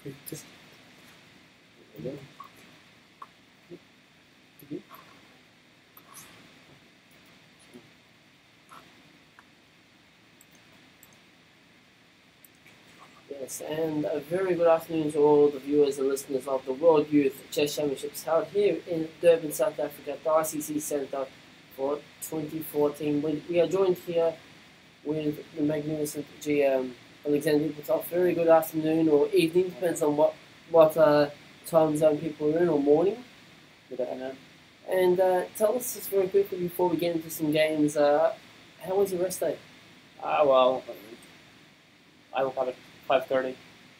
Yes, and a very good afternoon to all the viewers and listeners of the World Youth Chess Championships held here in Durban, South Africa, at the ICC Centre for 2014. We are joined here with the magnificent GM Alexander Ipatov. Very good afternoon or evening, depends on what time zone people are in, or morning. Good afternoon. And tell us just very quickly before we get into some games, how was your rest day? Well, I woke up at 5:30 in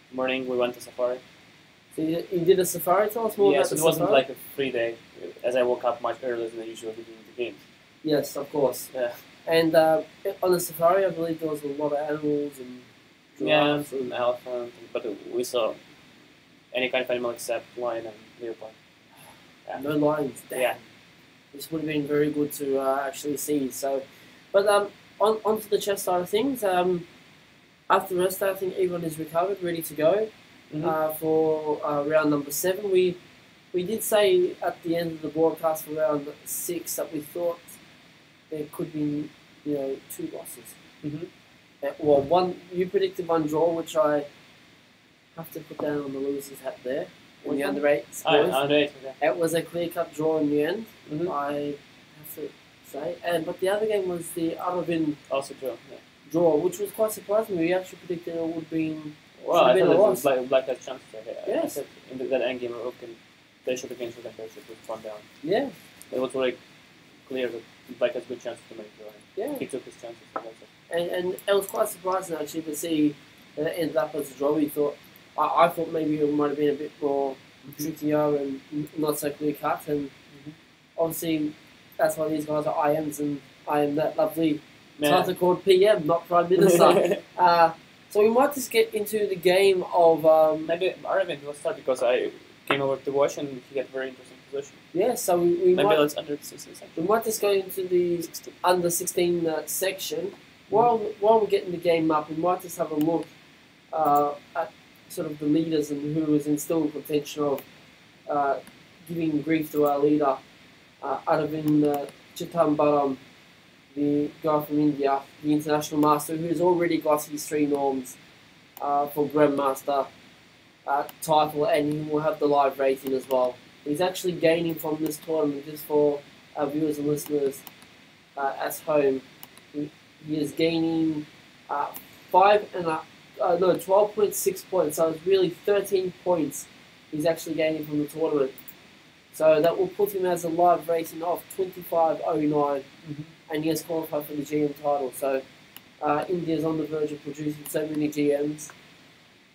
the morning. We went to safari. So you did a safari? Tell us more about So the it wasn't safari. like a free day, as I woke up much earlier than I usually do in the games. Yes, of course. Yeah. And on the safari, I believe there was a lot of animals and giraffes. An elephant, but we saw any kind of animal except lion and leopard. No lions. Damn. Yeah. This would have been very good to actually see. So, but onto the chess side of things. After the rest day, I think everyone is recovered, ready to go for round number 7. We did say at the end of the broadcast for round 6 that we thought there could be 2 losses. Well, one you predicted one draw, which I have to put down on the loser's hat there. In the under 8 scores. Under 8, okay. It was a clear-cut draw in the end. I have to say, but the other game was the Aravind Also draw. Yeah. draw, which was quite surprising. We actually predicted it would have been. Well, I been a thought loss. Black had chances. I Yes. said in that endgame, they should have been shooting. They should have gone down. Yeah, It was very clear that Black has good chances to make the draw. yeah. He took his chances. So that's it. And it was quite surprising actually to see that it ended up as a draw. We thought, I thought maybe it might have been a bit more trickier and not so clear cut. And obviously, that's why these guys are IMs, and I am that lovely title called PM, not Prime Minister. So we might just get into the game of. Maybe Aravind will start because I came over to watch and he had a very interesting position. Yeah, so we Maybe might. let's under 16 section. We might just go into the 16. under 16 section. While we're getting the game up, we might just have a look at sort of the leaders and who is in still contention of giving grief to our leader, Aravind Chittambaram, the guy from India, the international master, who has already got his 3 norms for Grandmaster title, and he will have the live rating as well. He's actually gaining from this tournament, just for our viewers and listeners at home. He is gaining 12.6 points. So it's really 13 points he's actually gaining from the tournament. So that will put him as a live rating of 25.09, and he has qualified for the GM title. So India's on the verge of producing so many GMs.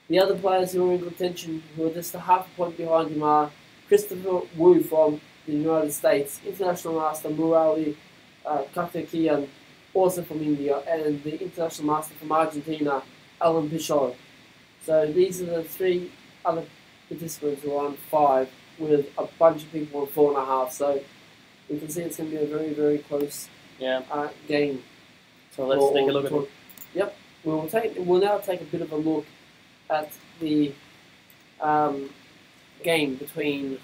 The other players who are in contention, who are just a half a point behind him, are Christopher Wu from the United States, international master Murali Karthikeyan, also from India, and the international master from Argentina, Alan Pichot. So these are the 3 other participants who are on 5, with a bunch of people on 4.5. So we can see it's going to be a very, very close game. So let's take a look at it. Yep, we'll now take a bit of a look at the game between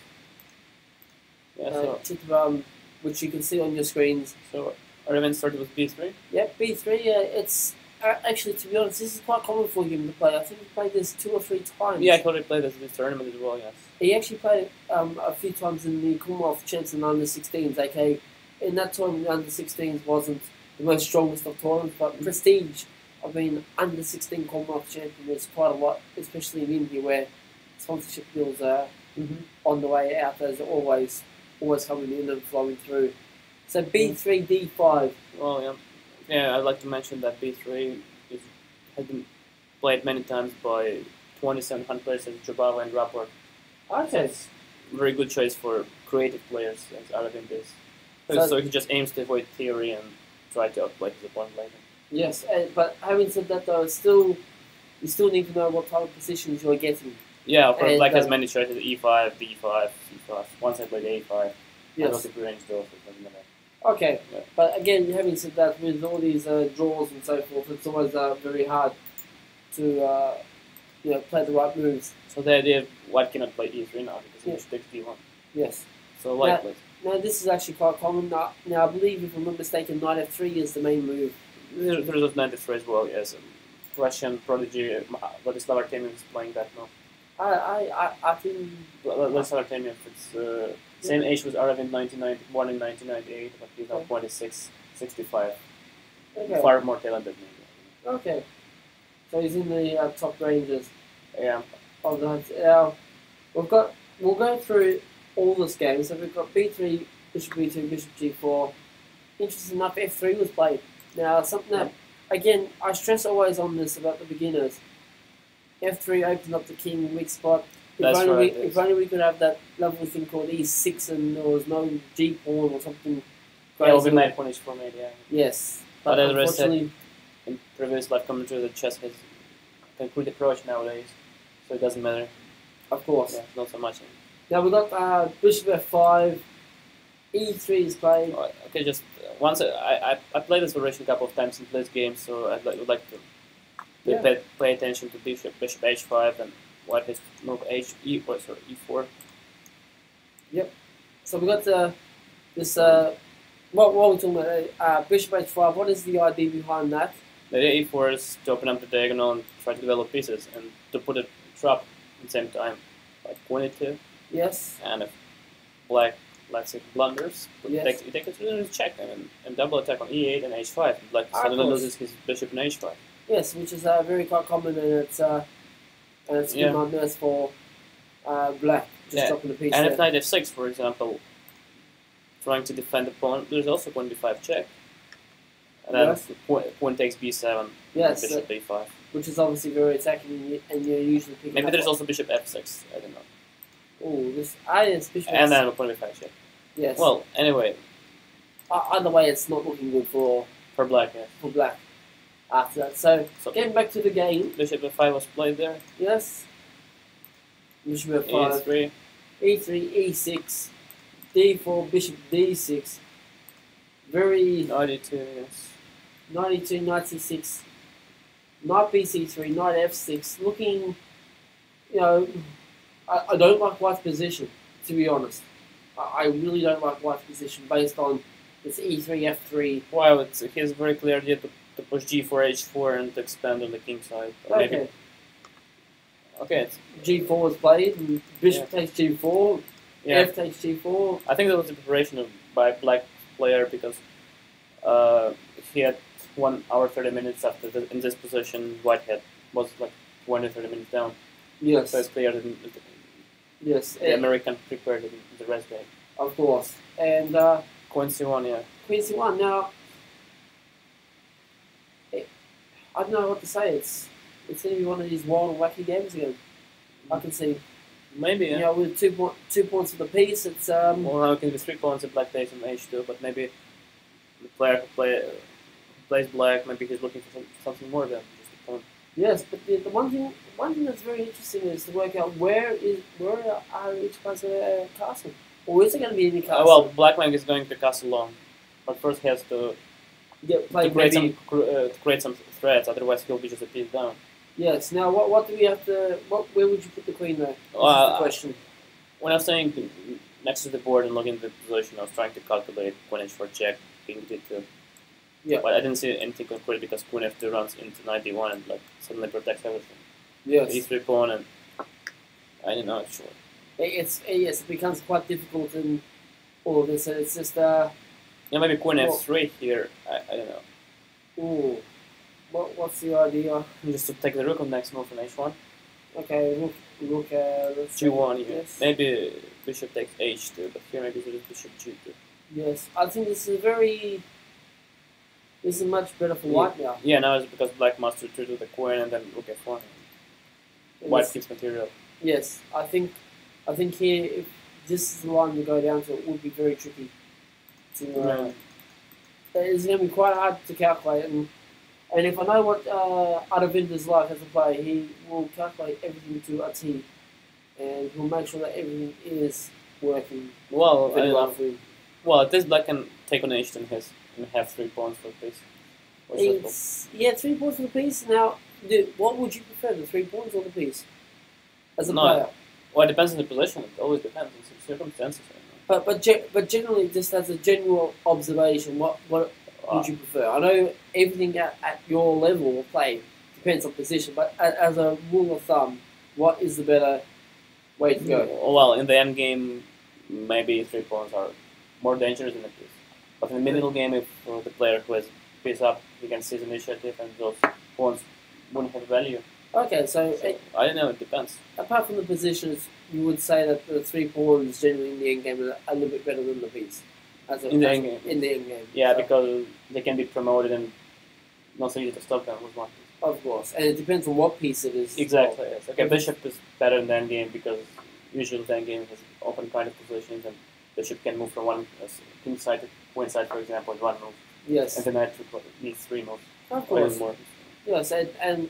Chittambaram, which you can see on your screens. So Aravind started with B3. Yep, B3. It's actually, to be honest, this is quite common for him to play. I think he played this 2 or 3 times. Yeah, I thought he played this tournament as well. Yes. He actually played a few times in the Commonwealth Champs in under 16s. Okay, in that tournament, under 16s wasn't the most strongest of tournaments, but prestige of being under 16 Commonwealth champion is quite a lot, especially in India, where sponsorship deals are on the way out. Those are always coming in and flowing through. So B3, D5. Well, yeah. I'd like to mention that B3 has been played many times by 2700 players as Jabava and Rapport. Okay. It's a very good choice for creative players, as Aravind is. So he just aims to avoid theory and try to outplay his opponent later. Yes, but having said that, though, you still need to know what type of positions you're getting. Yeah, of course, And, Black has many choices: E5, D5, C5. Once I played A5, Yes. I don't think we arranged those. It doesn't matter. Okay, Yeah. but again, having said that, with all these draws and so forth, it's always very hard to play the right moves. So the idea of white cannot play e3 now because Yeah. he takes d1. Yes. So white plays. Now this is actually quite common. Now I believe, if I'm not mistaken, knight f3 is the main move. There's a knight f3 as well. Yes, Russian prodigy Vladislav Artemiev is playing that now. I think. Vladislav Artemiev, it's same age was Aravind, born in 1998, but he's now 26, 65. Okay. Far more talented than me. Okay. So he's in the top ranges Yeah. of the. We'll go through all this game. So we've got b3, bishop b2, bishop g4. Interesting enough, f3 was played. Now something that, again, I stress always on this about the beginners. f3 opens up the king weak spot. If only we could have that lovely thing called e6 and there was no g pawn or something. Yeah, it will be knight pawn h4 mate. Yeah. Yes, But as I said unfortunately, in previous live commentary, the chess has a concrete approach nowadays, so it doesn't matter. of course. Yeah, not so much. Now we've got bishop f5, e3 is played. Okay, just once I played this variation a couple of times in this game, so would like to pay attention to bishop h5 and white has to move e4. So we got this. What we're talking about? Bishop h5. What is the idea behind that? The idea e4 is to open up the diagonal and try to develop pieces and to put a trap at the same time, like queen e2. Yes. And if black, let's say, blunders, Yes. you take it to the check and double attack on e8 and h5. Black suddenly loses his bishop in h5. Yes, which is very quite common, and it's been nightmares for black, just dropping the piece and there. if knight f6, for example, trying to defend the pawn, there's also queen b5 check. And then pawn takes b7, yes, bishop b5. which is obviously very attacking, and you're usually picking Maybe up there's also bishop f6, I don't know. Oh, yes, bishop And then pawn b5 check. yes. Well, anyway, either way, it's not looking good for black, yeah. black after that. So getting back to the game, Bishop f5 was played there. yes. Bishop f5, e3. e3, e6, d4, bishop d6. Very Knight e2, yes. 92, knight c6, knight bc3, knight f6. Looking, I don't like white's position, to be honest. I really don't like white's position based on this e3, f3. Wow, he has a very clear idea to push g4, h4 and to expand on the king side. Or maybe, okay. G4 was played, and bishop takes g4, f takes g4. I think that was a preparation by black player because he had 1 hour 30 minutes after in this position. White was like 20 30 minutes down. Yes. So it's clear that the American prepared it in the rest game. Of course. And Queen c1, yeah. Queen c1. Now, I don't know what to say. It's going to be one of these wild and wacky games again. I can see. Maybe, yeah. With 2 points of the piece, it's Well, now it can be 3 pawns if black takes on h2, but maybe the player who plays black, maybe he's looking for something more than just a pawn. Yes, but the one thing that's very interesting is to work out where are each player's castle, or is it going to be any castle? Well, black is going to castle long, but first he has to create some threats. Otherwise, he'll be just a piece down. Yes. Now, what do we have to? Where would you put the queen there? This is the question. When I was saying next to the board and looking at the position, I was trying to calculate queen h4 check, king d2. Yeah. But I didn't see anything concrete because queen f2 runs into knight d1 and suddenly protects everything. Yes. e3 pawn and I don't know, sure. It becomes quite difficult in all of this. It's just maybe queen f3 here. I don't know. Ooh. What's the idea? Just to take the rook on next move on h1. Okay, rook. Let's g1. Yes. Maybe bishop takes h2, but here maybe it's bishop g2. Yes, I think this is much better for white now. Yeah, now it's because black must retreat with the queen and then rook f1. White keeps material. Yes, I think here, if this is the line to go down to, it would be very tricky. It's going to be quite hard to calculate, and if I know what Aravind is like as a player, he will calculate everything to a T, and he'll make sure that everything is working very well for him. Well, this black can take on h2 and have 3 pawns for a piece. 3 pawns for the piece. Now, what would you prefer, the 3 points or the piece? As a No. player. Well, it depends on the position. It always depends on some circumstances. But generally, just as a general observation, what would you prefer? I know everything at your level of play depends on position, but as a rule of thumb, what is the better way to go? Well, in the end game, maybe 3 points are more dangerous than a piece. But in the middle game, if the player who has piece up, he can seize initiative, and those points wouldn't have value. Okay, so I don't know. It depends. Apart from the positions, you would say that the 3 pawns generally in the end game are a little bit better than the piece. In the end game. Yeah, so. Because they can be promoted and not so easy to stop them with one piece. Of course, and it depends on what piece it is. Exactly. Yes. Okay, bishop is better in the end game because usually the end game has open kind of positions, and bishop can move from one king side to queen side, for example, in one move. Yes. And the knight needs 3 moves. Of course. More. Yes, and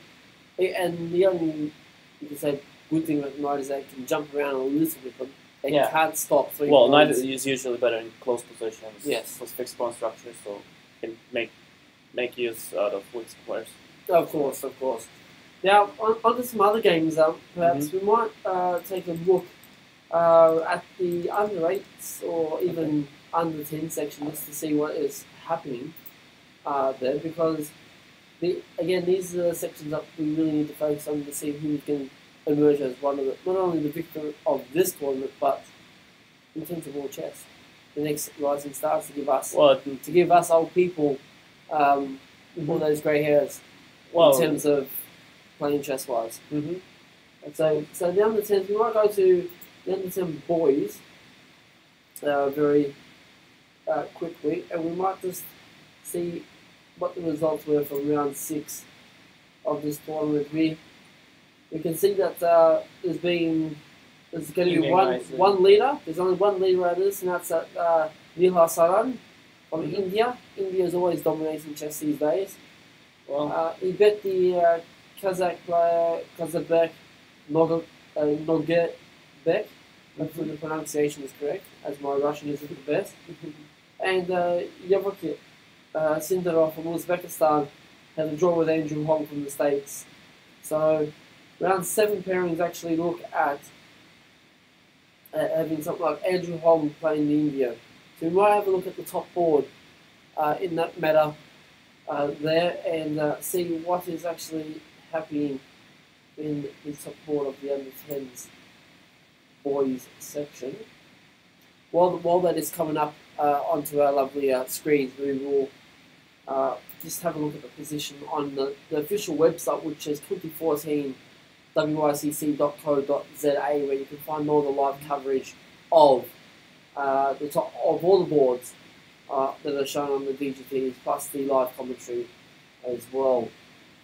the only, you can say, good thing about knight is they can jump around a little bit, but they can't stop 3 Well, knight is usually better in close positions. Yes. With fixed pawn structures, so can make use out of weak squares. Of course. Now, on to some other games, perhaps we might take a look at the under 8s or even under 10 section just to see what is happening there, because these are the sections that we really need to focus on to see who can emerge as one of not only the victor of this tournament, but in terms of world chess, the next rising stars to give us old people all those grey hairs in terms of playing chess wise. Mm-hmm. And so the under 10s, we might go to the under 10 boys very quickly, and we might just see what the results were from round 6 of this tournament. We can see that there's going to be one leader. There's only one leader out of this, and that's Nihal Saran from India. India is always dominating chess these days. Well, he bet the Kazakh player Kazabek Noguebek. Hopefully the pronunciation is correct, as my Russian isn't the best. And Yevgeny Sindarov from Uzbekistan had a draw with Andrew Hong from the States. So round 7 pairings actually look at having something like Andrew Hong playing the India. So we might have a look at the top board in that matter there and see what is actually happening in the top board of the under 10s boys section. While that is coming up onto our lovely screens, we will just have a look at the position on the official website, which is 2014 wycc.co.za, where you can find all the live coverage of the top of all the boards that are shown on the VGTs, plus the live commentary as well.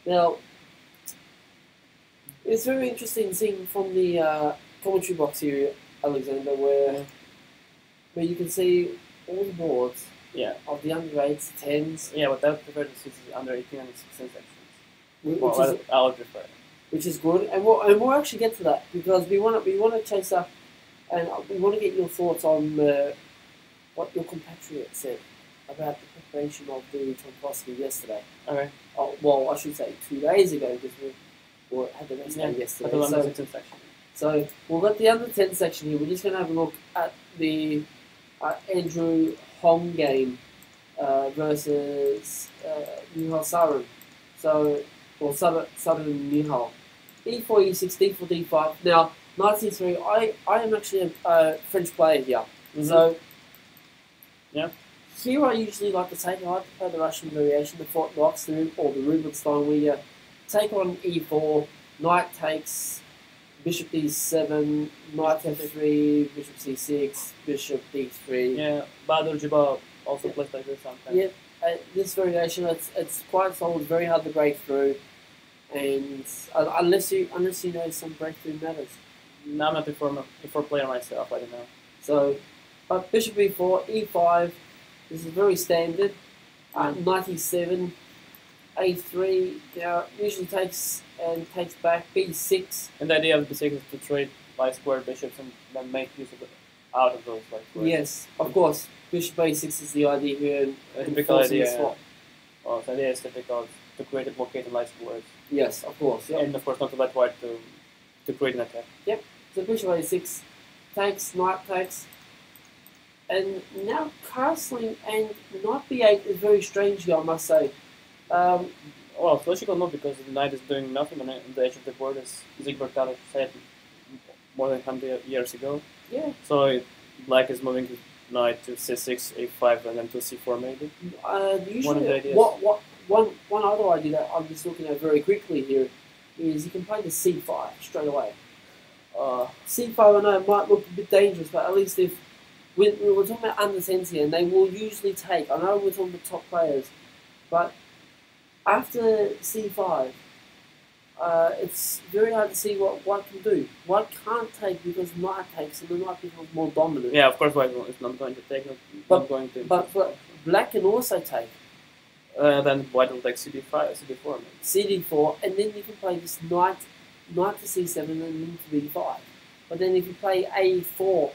Now, it's very interesting seeing from the commentary box here, Alexander, where you can see all the boards of the under 8s, 10s. Yeah, but I would prefer to see the under 18 and 16 sections. I would prefer. Which is good, and we'll actually get to that because we want to chase up, and we want to get your thoughts on what your compatriot said about the preparation of the Tomkowski yesterday. Okay. Oh, well, I should say 2 days ago because we had the next day yesterday. So we've got the under 10 section here. We're just going to have a look at the Andrew Hong game versus Nihal Saran. So, or Saran Nihal. E4, E6, D4, D5. Now, knight C3, I am actually a French player here. Mm-hmm. So, yeah. Here I usually like to take, I like to play the Russian variation, the Fort Knox, or the Rubinstein, where you take on E4, knight takes, bishop D7, knight F3, bishop C6, bishop D3. Yeah, Bahadur Jibba also plays like this sometimes. Yeah, this variation, it's quite solid, very hard to break through, and unless you know some breakthrough matters. No, I'm not before player myself, I don't know. So, but bishop E4, E5, this is very standard. Knight E7, A3, usually takes back, B6. And the idea of B6 is to trade light square bishops and then make use of out of those light squares. Yes, of course. Bishop A6 is the idea here. Typical idea. Swap. So the idea is typical to create a blockade and light squares. Yes, of course. Yep. And of course not to let white to create an attack. So bishop a6 takes, knight takes. And now castling and knight b8 is very strange here, I must say. Well, it's logical not because the knight is doing nothing on the edge of the board, as Zygmunt Talich said more than 100 years ago. Yeah. So black is moving his knight to c6, a5, and then to c4 maybe. Usually, One of the ideas. One other idea that I'm just looking at very quickly here is you can play the c5 straight away. C5 I know might look a bit dangerous, but at least if we're talking about under 10s here, and they will usually take. I know we're talking about top players, but after c5, it's very hard to see what white can do. White can't take because knight takes, and the knight becomes more dominant. Yeah, of course white is not going to take, not going to. But black can also take. Then white will take cd4 maybe. cd4, and then you can play this knight to c7 and then to b5. But then if you play a4,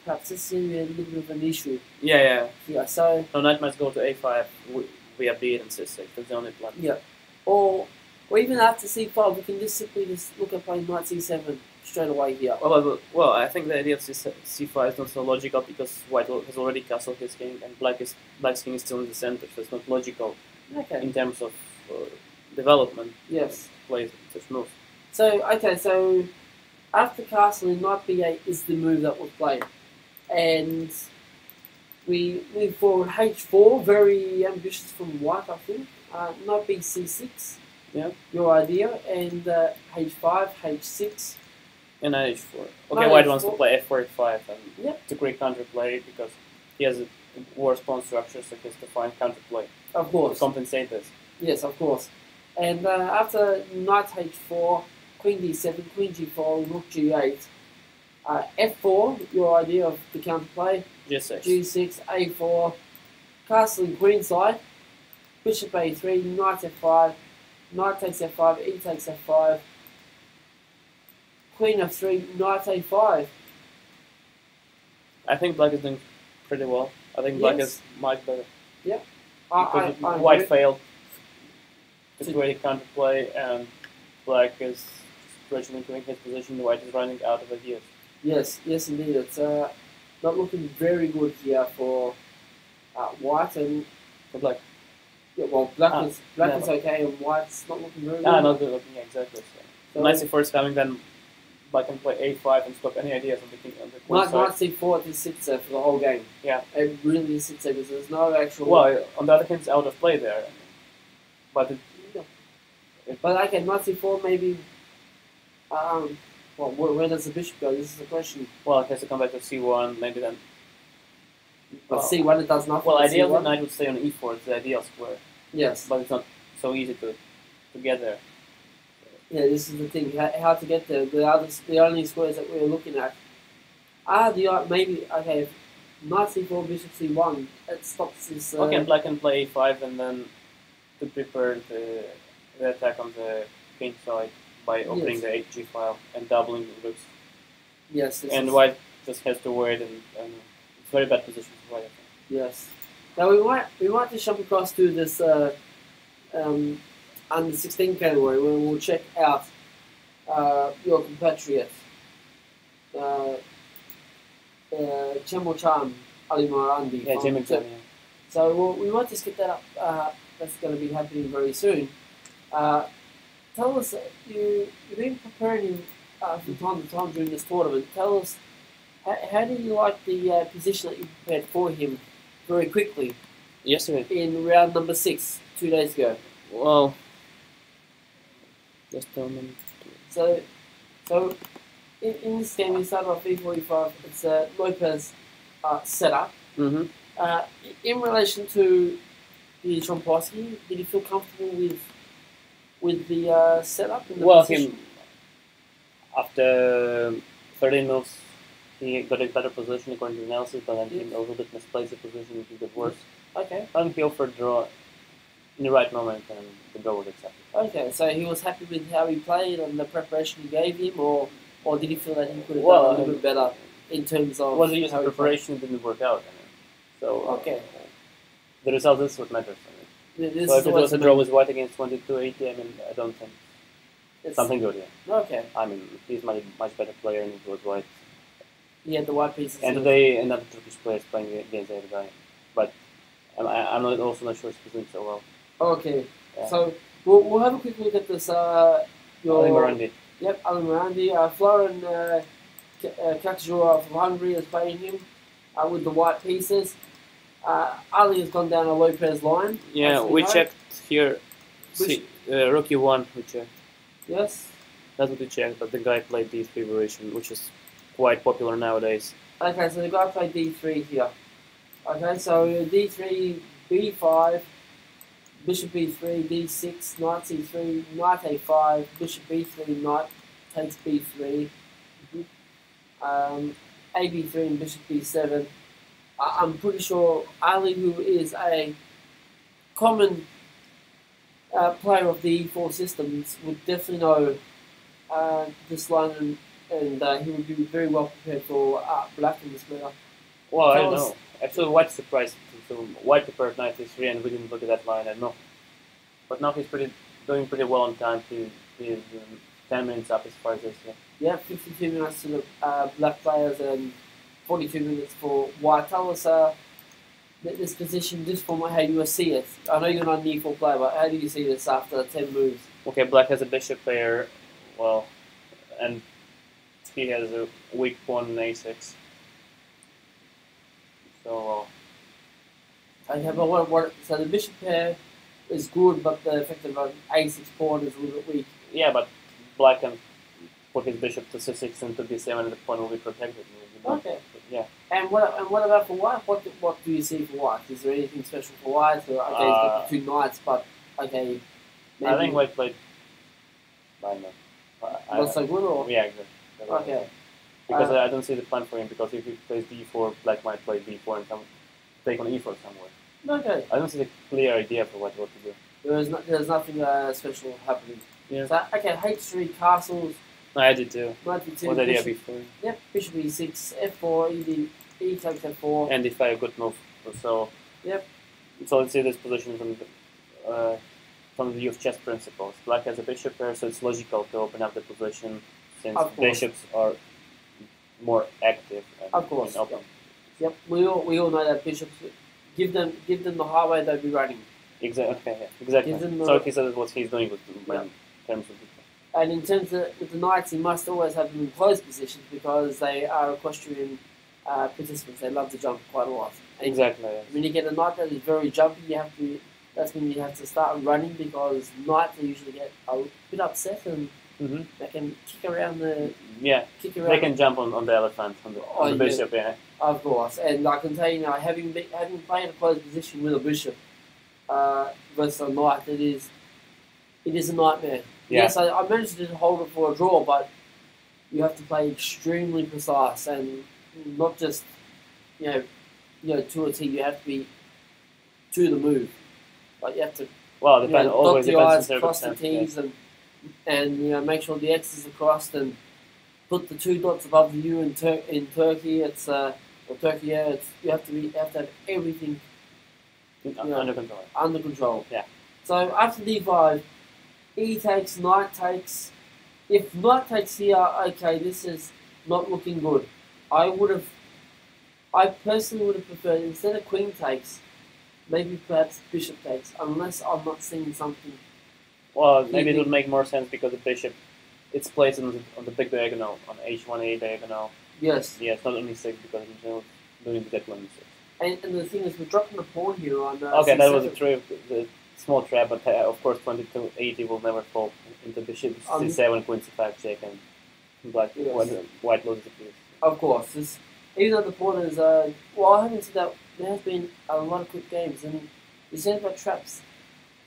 perhaps this is going to be a little bit of an issue. Yeah. Yeah, so... No, knight must go to a5 via b8 and c6. That's the only plan. Yeah. Or even after c5, we can just simply look at playing knight c7 straight away here. Well, I think the idea of c5 is not so logical because white has already castled his king and black's king is still in the center, so it's not logical in terms of development. Yes. Play such moves. So after castling, knight b8 is the move that was played. And we move forward h4, very ambitious from white, I think. Knight b c6, your idea, and h5, h6. And then h4. Okay, white wants to play f4, f5, and to create counterplay because he has a worse pawn structure, so he has to find counterplay. Of course. To compensate this. Yes, of course. And after knight h4, queen d7, queen g4, rook g8, f4, your idea of the counterplay. g6. g6, a4, castling queenside, bishop a3, knight f5, knight takes f5, e takes f5, queen f3, knight a5. I think black is doing pretty well. I think black is much better. Yeah. Because white failed to create counterplay and black is gradually doing his position. White is running out of ideas. Yes, indeed. It's not looking very good here for white and for black. Yeah, well, black is okay, and white's not looking very good. Not good looking, exactly. So knight c4 is coming, then black can play a5 and stop any ideas on the queen side. Knight c4 just sits there for the whole game. Yeah. It really sits there because there's no actual... Well, on the other hand, it's out of play there. But But okay, knight c4 maybe... well, where does the bishop go? This is the question. Well, it has to come back to c1, maybe then... But c1 it does nothing. Well, ideally the knight would stay on e4, it's the ideal square. Yes. But it's not so easy to get there. Yeah, this is the thing, how to get there. The only squares that we're looking at are maybe, okay, knight c4, bishop c1, it stops this... Okay, black can play a5 and then to prepare the attack on the king side by opening the hg file and doubling the rooks. Yes. And white just has to wait and it's a very bad position for white, I think. Yes. Now we might just jump across to this under 16 category where we'll check out your compatriot Chemochan Alimarandi. Yeah, Chemochan. So we might just get that up. That's going to be happening very soon. Tell us, you've been preparing him from time to time during this tournament. Tell us, how do you like the position that you prepared for him very quickly? Yesterday. In round number 6, 2 days ago. Well, just a minute. So in this game, we started off e45. It's a Lopez setup. Mm-hmm. In relation to the Tromboski, did you feel comfortable with the setup? And the position? After 13 moves, he got a better position according to the analysis, but then he a little bit misplaced the position, he got worse. Okay. I think he offered draw in the right moment and the draw was accepted. Okay, so he was happy with how he played and the preparation you gave him, or did he feel that he could have done a little bit better in terms of... Well, the preparation didn't work out. So okay. The result is what matters. This So is if it always was a the draw main- with White against 22-80, I mean, I don't think it's- something good. Yeah. Okay. I mean, he's much better player, and it was White. Yeah, the white pieces. And today another Turkish player is playing against the other guy, but I'm also not sure he's doing so well. Okay. Yeah. So we'll have a quick look at this. Your Ali Morandi. Yep, Ali Morandi. Florin Kakajura from Hungary is playing him with the white pieces. Ali has gone down a Lopez line. Yeah, as we know. checked here. Which- Rookie 1, we checked. Yes. That's what we checked, but the guy played D3 variation, which is quite popular nowadays. Okay, so the guy played D3 here. Okay, so D3, B5, Bishop B3, D6, Knight C3, Knight A5, Bishop B3, Knight takes B3, AB3 and Bishop B7. I'm pretty sure Ali, who is a common player of the E4 systems, would definitely know this line and he would be very well prepared for black in this manner. Well, I Tell don't us- know. Actually, White's surprised. So White prepared Knight E3, and we didn't look at that line. I don't know. But now he's doing pretty well on time. He's 10 minutes up as far as this. Yeah, 52 minutes to the black players and 42 minutes for white. Tell us this position just from how you see it. I know you're not an E4 player, but how do you see this after 10 moves? Okay, Black has a bishop pair, well, and he has a weak pawn in A6. So, Okay, but so the bishop pair is good, but the effective on A6 pawn is a little bit weak. yeah, but Black can put his bishop to C6 and to B7, and the pawn will be protected. Okay. Yeah. And what about for white? What do you see for white? Is there anything special for white? Or, okay, he's got the two knights, but okay. I think White played. I don't know. Not so good, or Yeah, exactly. okay. Because I don't see the plan for him, because if he plays D4, Black might play D4 and take on E4 somewhere. Okay. I don't see the clear idea for what to do. There's nothing special happening. Yeah. So, okay, H3 castles, No, I did too. 92. What idea bishop, before? Yep, bishop E6, F4, E takes F4. And if I a good move. So, Yep. So let's see this position from the view of chess principles. Black has a bishop pair, so it's logical to open up the position since Of course. bishops are more active. And Of course, open. Yep, we all know that bishops, give them the highway, they'll be running. Exactly. Okay, yeah, exactly. Gives them the- So he said what he's doing with Yeah. in terms of. And in terms of with the knights, you must always have them in closed positions because they are equestrian participants. They love to jump quite a lot. And Exactly. Yes. when you get a knight that is very jumpy, that's when you have to start running because knights usually get a bit upset and Mm-hmm. they can kick around Yeah, they can jump on the elephant, on the Oh, yeah. bishop, yeah. Of course, and I can tell you now, having played a closed position with a bishop versus a knight, it is a nightmare. Yeah. Yes, I managed to hold it for a draw, but you have to play extremely precise and not just to a T. You have to be to the move. Like you have to Well, always dot the depends on I's, cross the circumstances. T's, and make sure the X's are crossed and put the two dots above the U in Turkey. It's or Turkey. Yeah, you have to have everything Under control. under control. Yeah. So after D5, E takes, Knight takes. If Knight takes here, okay, this is not looking good. I personally would have preferred instead of Queen takes, maybe perhaps Bishop takes, unless I'm not seeing something. Well, maybe it would make more sense because the bishop, it's placed on the big diagonal, on H1A diagonal. Yes. Yeah, it's not only 6 because it's not doing the one 6. And the thing is, we're dropping the pawn here on. Okay, that was a C7. the small trap, but of course 2280 will never fall into bishop C7, queen C5 check, and black Yes. white loses the piece. Of course, even though the pawn is well, I haven't said that there has been a lot of quick games, and you said about traps.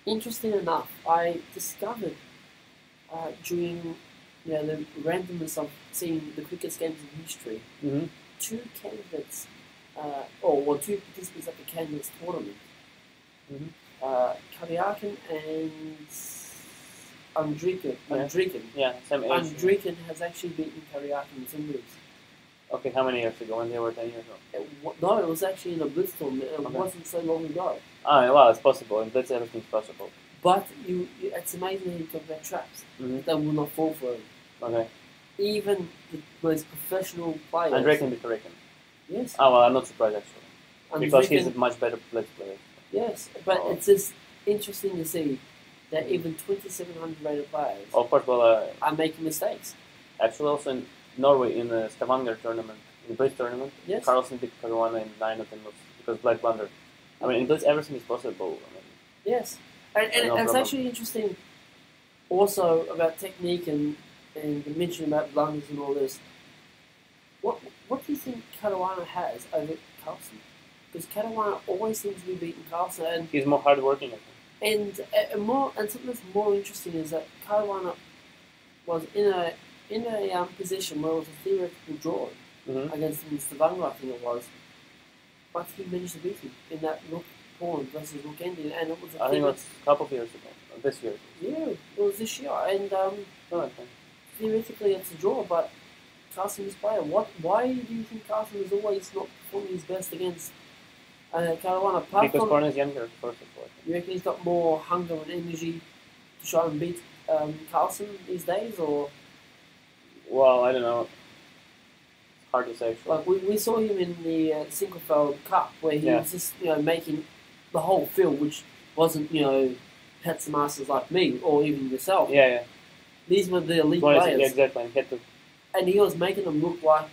Interesting enough, I discovered during the randomness of seeing the quickest games in history, Mm-hmm. two candidates, two participants at the candidates tournament, Mhm. Karyakin and Andrikin. Yeah. Yeah, same age. Andrikin has actually beaten Karyakin in 10 moves. Okay, how many years ago? When they were 10 years old? No, it was actually in a blitz tournament. It Okay. wasn't so long ago. Ah, well, it's possible. In Blitz, everything's possible. But it's amazing how you talk about traps. Mm-hmm. They will not fall for it. Okay. Even the most professional players. And Reckon beat Reckon. Yes. Oh, well, I'm not surprised actually. And Because he's a Reckon- much better Blitz player. Yes, but Oh. it's just interesting to see that even 2,700 rated players Of course, well, are making mistakes. actually also in Norway, in the Stavanger tournament, in the Blitz tournament, Yes. Carlsen beat Caruana in 9 of them because Black Blunder. I mean, in Blitz, everything is possible. I mean, Yes. And No it's problem. actually interesting also about technique and you mentioned about blunders and all this. What do you think Caruana has over Carlsen? Because Caruana always seems to be beating Carlsen, and he's more hardworking, I think. and something that's more interesting is that Caruana was in a position where it was a theoretical draw Mm-hmm. against him in Stavanger, I think it was, but he managed to beat him in that Rook Pawn versus Rook Ending, and it was I think it was a couple of years ago. This year. yeah, it was this year, and No, I think. theoretically it's a draw, but Carlsen is player. Why do you think Carlsen is always not performing his best against Caruana? Apart Because from, Corner is younger, first of all. you reckon he's got more hunger and energy to try and beat Carlsen these days, or Well, I don't know. It's hard to say, actually. like we saw him in the Sinkelfeld Cup where he Yeah. was just making the whole field, which wasn't pets masters like me or even yourself. Yeah. These were the elite Well, players. yeah, exactly. And he had to. And he was making them look like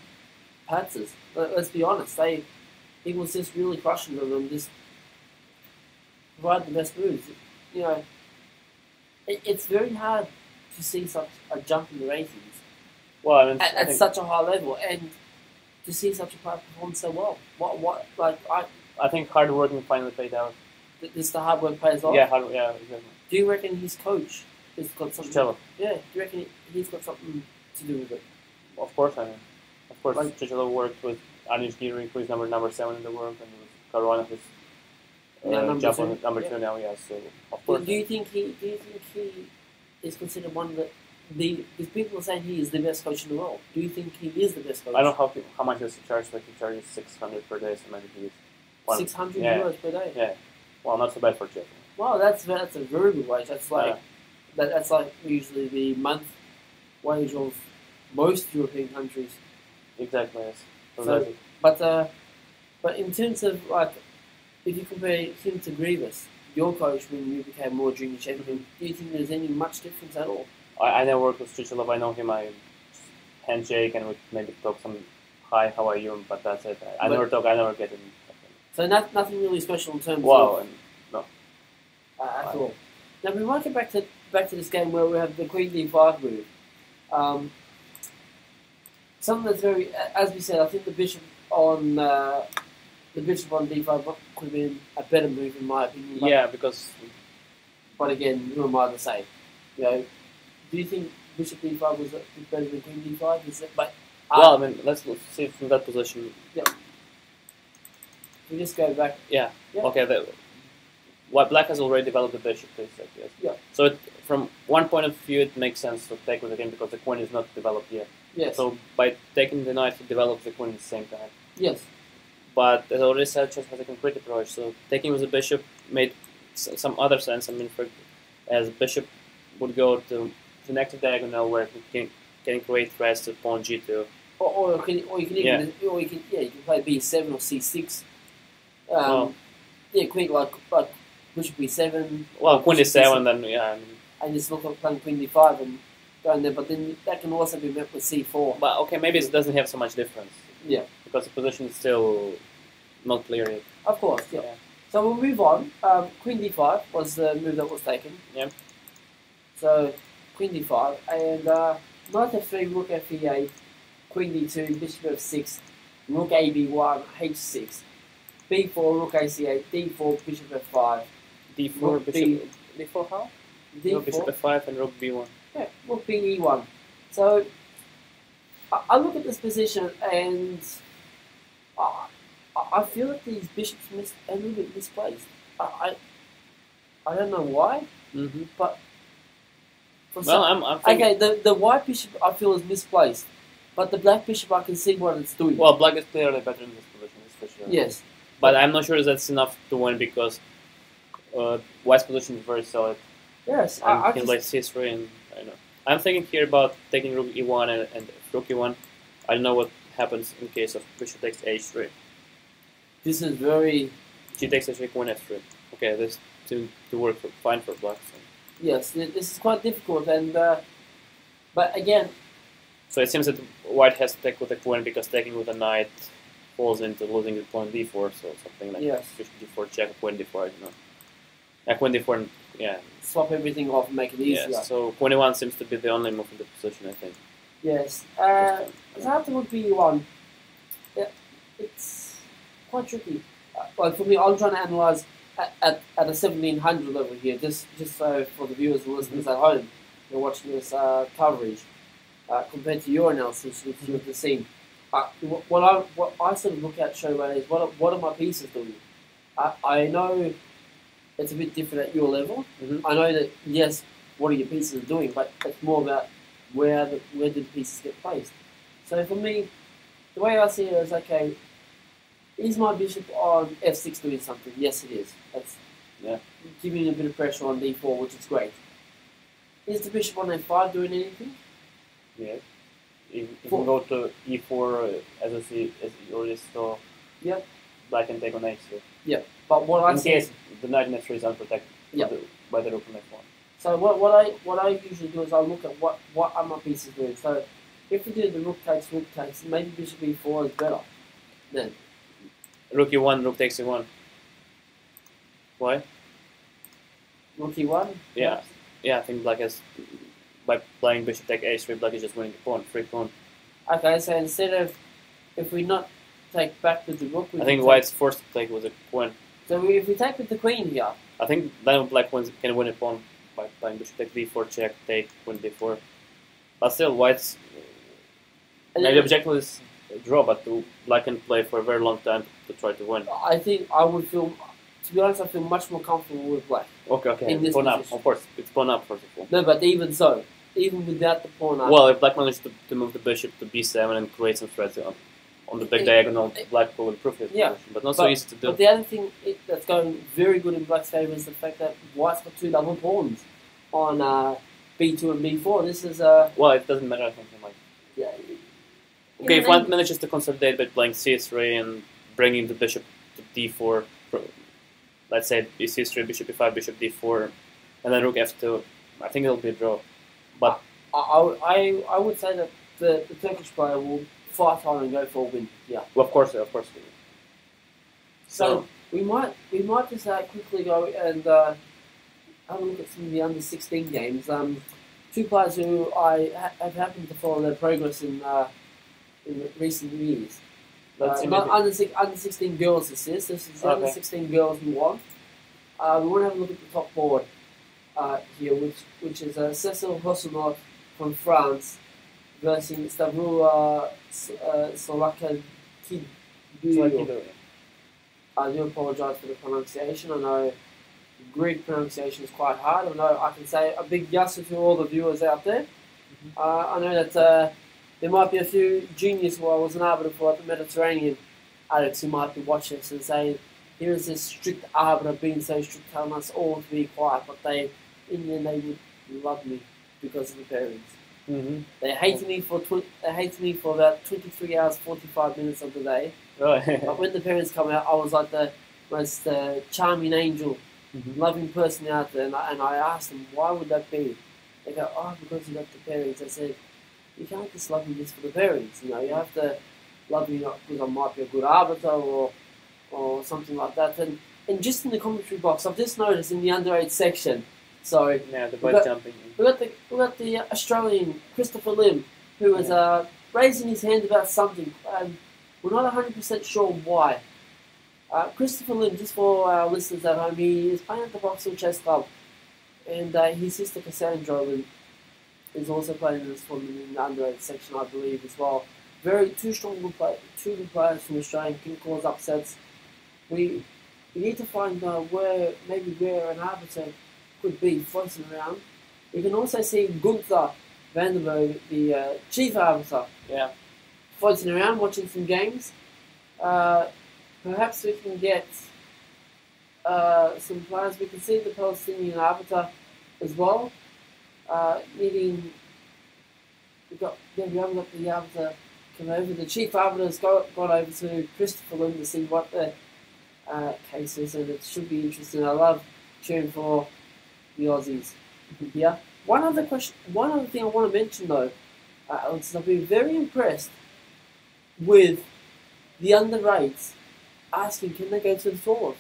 patzers. Let's be honest. He was just really crushing them and just provide the best moves. It's very hard to see such a jump in the ratings Well, I mean, I at think, such a high level and to see such a player perform so well. I think hard working finally paid out. This the hard work pays off. Yeah, exactly. Do you reckon his coach has got something? Cello. Yeah. Do you reckon he's got something to do with it? Of course, I mean. Of course, Like- Chichello worked with Anish Giri, who is number 7 in the world, and with Caruana, who's Number jump two, on number yeah. 2 now, yeah, so of Do course. you think he is considered one of because people are saying he is the best coach in the world. Do you think he is the best coach? I don't know how much does he charge, but he charges 600 per day, so maybe he's 600 yeah. euros per day. Yeah. Well, not so bad for Czech. Wow, that's a very good wage. That's like that's like usually the month wage of most European countries. Exactly, yes. So So- that's it. But in terms of like, if you compare him to Grievous, your coach when you became more junior champion, do you think there's any much difference at all? I never worked with Chichelov. I know him. I handshake and we maybe talk some hi, how are you? But that's it. I But- never talk. I never get him. So nothing really special in terms Wow, of and at all. Now we might get back to this game where we have the Queen D5 move. Something that's very, as we said, I think the bishop on D5 could have been a better move in my opinion. yeah, because But again, who am I to say? Do you think Bishop D5 was better than Queen D5? Is it? But well, I mean, let's see from that position. we just go back. Yeah. Yeah. Okay. White Black has already developed the bishop, yes. Yeah. So from one point of view, it makes sense to take with the game because the queen is not developed yet. Yes. So by taking the knight, it develops the queen at the same time. Yes. But as I already said, chess has a concrete approach. So taking with the bishop made some other sense. I mean, as bishop would go to the next diagonal where he can create threats to pawn g2. Or you can even you can play B7 or C6. Well- Queen like Bishop B7. Well, or queen Bishop d7, then yeah. I mean, and just look at playing Queen D5 and going there. But then that can also be met with C4. but okay, maybe it doesn't have so much difference Yeah, because the position is still not clear yet. of course. Yeah. Yeah. So we'll move on. Queen D5 was the move that was taken. Yep. So Queen D5 and Knight F3, Rook F8, Queen D2, Bishop F6, Rook AB1, H6, B4, Rook AC8, D4, Bishop F5, d4, Rook bishop. d4 how? No, bishop D4, f5 and rook b1. yeah, Rook BE1. So I look at this position and I feel that these bishops a little bit misplaced. I don't know why, Mm-hmm. but for Well, some, I'm thinking, okay, the white bishop I feel is misplaced But the black bishop, I can see what it's doing. Well, black is clearly better in this position, that's for sure. Yes. But I'm not sure that's enough to win because white's position is very solid. Yes. And he can play c3 and I don't know. I'm thinking here about taking rook e1 and rook e1. I don't know what happens in case of bishop takes h3. This is very... G takes h3, queen f3. Okay, this seems to work fine for black. So. Yes, this is quite difficult, and but again... So it seems that white has to take with a queen because taking with a knight falls into losing the pawn d4, so something like bishop d4 check, queen d4, I don't know. Queen d4, and, yeah. Swap everything off and make it easier. Yes, so queen e1 seems to be the only move in the position, I think. Yes. So after rook b1, it's quite tricky. Like for me, I'm trying to analyse at a 1700 level here, just so for the viewers and listeners at home, they're watching this coverage compared to your analysis, which you have seen. What I sort of look at straight away is what are my pieces doing? I know it's a bit different at your level. I know that yes, what are your pieces doing, but it's more about where did the pieces get placed. So for me, the way I see it is okay. Is my bishop on f6 doing something? Yes, it is. That's giving a bit of pressure on d4, which is great. Is the bishop on f5 doing anything? Yeah. If you go to e4, as you already saw, black can take on h3. Yeah, but what I in see case the knight in f3 is unprotected by the rook on f1. So what I usually do is I look at what are my pieces doing. So if we do the rook takes, maybe bishop e4 is better. Then rook e1, rook takes e1. Why? Rook e1? Yeah. Yeah, I think black has, by playing bishop take h3, black is just winning the pawn, free pawn. Okay, so instead of, if we not take back with the rook, I think white's forced to take with the queen. So if we take with the queen here, I think then black can win a pawn by playing bishop take d4, check, take, queen d4. But still, white's maybe objective is a draw, but black can play for a very long time to try to win. I think I would feel, to be honest, I feel much more comfortable with black. Okay. In this pawn position. up, of course. It's pawn up, first of all. No, but even so, even without the pawn up. Well, if black managed to move the bishop to b7 and create some threats on the big diagonal, black will improve his position. But not so easy to do. But the other thing that's going very good in black's favour is the fact that white's got two double pawns on b2 and b4. This is well, it doesn't matter, I think. Okay, if one manages to consolidate by playing c3 and bringing the bishop to d4, let's say c3, bishop e5, bishop d4, and then rook f2, I think it'll be a draw. But I would say that the Turkish player will fight on and go for a win. Yeah. Well, of course. So we might just quickly go and have a look at some of the under 16 games. Two players who I have happened to follow their progress in recent years. Not under 16 girls. This is the under 16 girls we want. We want to have a look at the top board here, which is Cecil Hossonot from France versus Stavroula Solakidou. I do apologise for the pronunciation. I know Greek pronunciation is quite hard. I know I can say a big yes to all the viewers out there. I know that there might be a few juniors who I was an arbiter for at the Mediterranean addicts who might be watching this and saying, here is this strict arbiter being so strict, telling us all to be quiet, but in the end they would love me because of the parents. They hated me for about 23 hours, 45 minutes of the day. But when the parents come out, I was like the most charming angel, loving person out there, and I asked them, why would that be? They go, oh, because you love the parents. I said, you can't just love me just for the parents, you have to love me not because I might be a good arbiter or something like that. And just in the commentary box, I've just noticed in the underage section, so yeah, the boat jumping. We got the Australian Christopher Lim, who was raising his hand about something. We're not 100% sure why. Christopher Lim, just for our listeners at home, he is playing at the Vauxhall Chess Club, and his sister Cassandra is also playing in this tournament in the underage section, I believe, as well. Two good players from Australia can cause upsets. We need to find where an arbiter could be floating around. You can also see Gunther Vandenberg, the chief arbiter. Yeah. floating around, watching some games. Perhaps we can get some players. We can see the Palestinian arbiter as well. Needing, we haven't got the arbiter come over. The chief arbiter's gone over to Christopher Lynn to see what the case is, and it should be interesting. I love cheering for the Aussies. Yeah. One other thing I want to mention though, Alex, is I've been very impressed with the underrates asking, can they go to the toilet?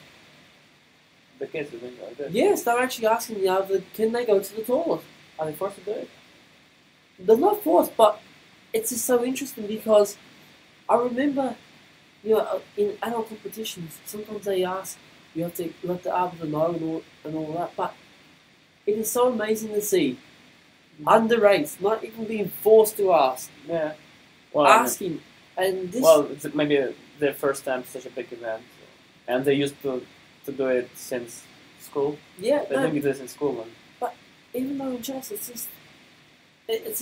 The kids have been like that. Yes, they're actually asking the other, can they go to the toilet? Are they forced to do it? They're not forced, but it's just so interesting because I remember, in adult competitions, sometimes they ask, you have to let the arbiter know and all that, but it is so amazing to see underrates not even being forced to ask. Yeah. Well, asking, and this. Well, it's maybe their first time such a big event, and they used to do it since school. Yeah. They didn't do this in school. But even though in chess, it's just it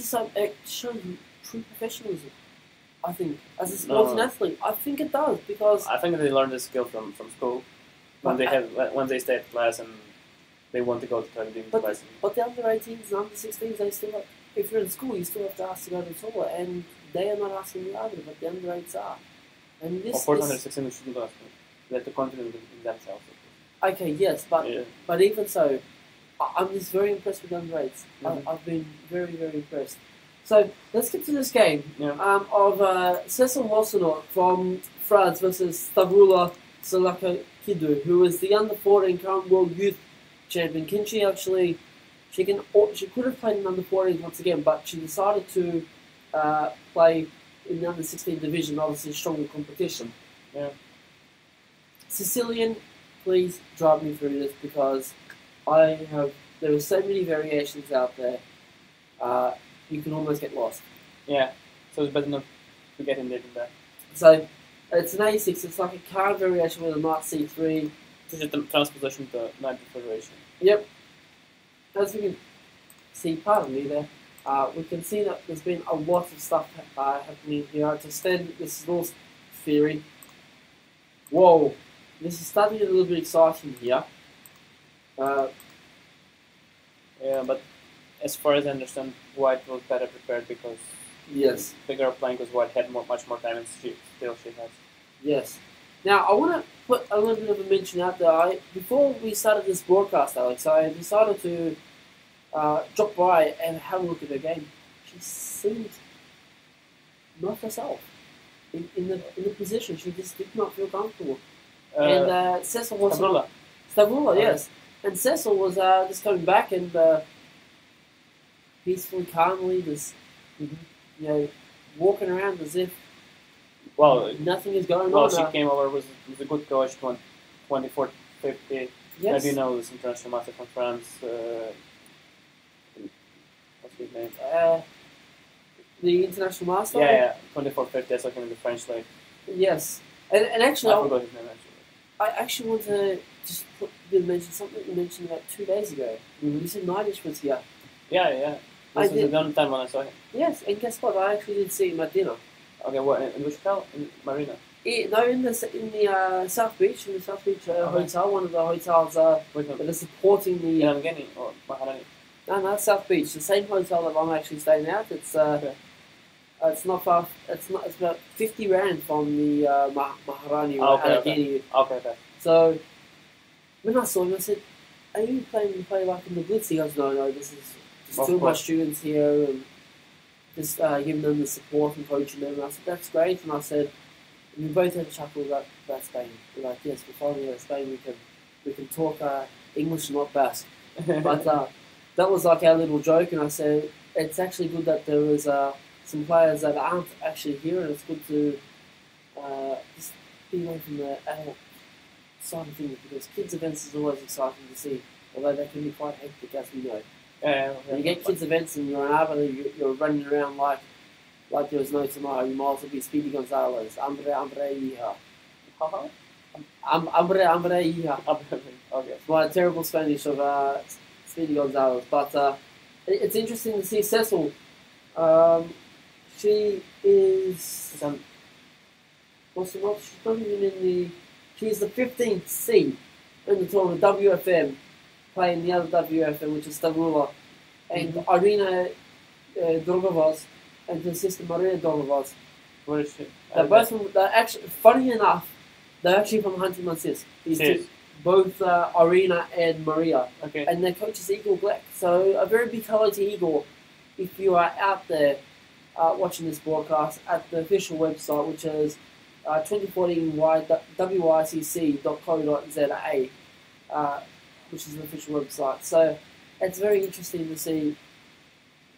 shows true professionalism. I think as a sports athlete, I think it does because I think they learn this skill from school when they stay at class and they want to go to academic class. But the under 18s and under 16s, they still have, if you're in school, you still have to ask to go to the toilet, and they are not asking the arbiter, but the under 8s are. And this, of course, under 16 we shouldn't ask them. They have to confident in themselves. Okay, yes, but even so, I'm just very impressed with the under 8s. Mm-hmm. I've been very, very impressed. So let's get to this game of Cecil Mosinot from France versus Stavroula Salakakidou, who is the under 14 current world youth champion. Can she actually? She could have played in under 14 once again, but she decided to play in the under 16 division. Obviously, stronger competition. Yeah. Sicilian, please drive me through this because there are so many variations out there. You can almost get lost. Yeah. So it's better not to get in there than that. So it's an A6. It's like a card variation with a knight C3. This is the transposition to Knight Federation. Yep. As we can see, pardon me there, we can see that there's been a lot of stuff happening here. To stand this Norse theory. Whoa, this is starting to get a little bit exciting here. Yeah, but as far as I understand, White was better prepared because yes, bigger playing because White had much more time and still she has. Yes. Now, I want to put a little bit of a mention out there. Before we started this broadcast, Alex, I decided to drop by and have a look at her game. She seemed not herself in the position. She just did not feel comfortable. And Cecil was Stavroula, yes. And Cecil was just coming back and peacefully, calmly, just walking around as if nothing is going on. Well, she came over with a good coach, 24-50. Yes. Maybe you know this international master from France. What's his name? The international master? Yeah, 24-50. I saw him in the French league. Yes. And actually, I forgot his name actually. I actually want to just mention something you mentioned about 2 days ago. You said Nigel was here. Yeah. This was the only time when I saw him. Yes, and guess what? I actually did see him at dinner. Okay, what, in which hotel? In Marina? No, in the South Beach, hotel, one of the hotels that are supporting the... Irangeni or Maharani? No, South Beach, the same hotel that I'm actually staying at. It's it's not far. It's about 50 rand from the Maharani or Allegheny. Okay. So when I saw him, I said, "Are you planning to play like in the Blitz?" He goes, "No, this is just two of my students here and just giving them the support and coaching them." And I said, "That's great." And I said, and we both had a chuckle about Spain. We're like, "Yes, we're finally out of Spain. We can talk English, not Basque." But that was like our little joke. And I said, "It's actually good that there was some players that aren't actually here, and it's good to just be away from the adult side of things because kids' events is always exciting to see, although they can be quite hectic, as we know." When you get kids' events and you're an arbiter, you're running around like there was no tomorrow. You might as well be Speedy Gonzalez, Hombre, hija. Hombre, hija. Okay. My terrible Spanish of Speedy Gonzalez. But it's interesting to see Cecil. She is. Some, What's the what? She's not even in the. She's the 15th seed in the tournament. WFM playing the other WFM, which is Stavroula, and Irina Drogovas and her sister Maria Drogovas. where is she? They're both from. They're actually, funny enough, they're actually from Hunting Mansis. These Serious? two, both Irina and Maria, Okay. and their coach is Igor Black. So a very big hello to Igor. If you are out there watching this broadcast at the official website, which is 2014 wycc.co.za, which is the official website. So it's very interesting to see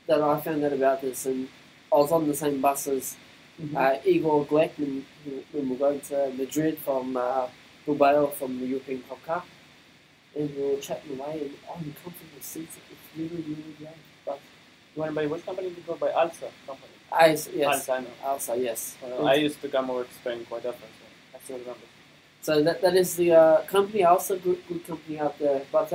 that I found out about this, and I was on the same bus as Igor Gleckman when we were going to Madrid from Bilbao from the European Cup, and we were chatting away, and I'm comfortable seats. It's really, really great. But You went by which company did you go by? Alsa company. yes, Alsa, I know. also yes. I used to come over to Spain quite often, so I still remember. So that is the company, also good company out there, but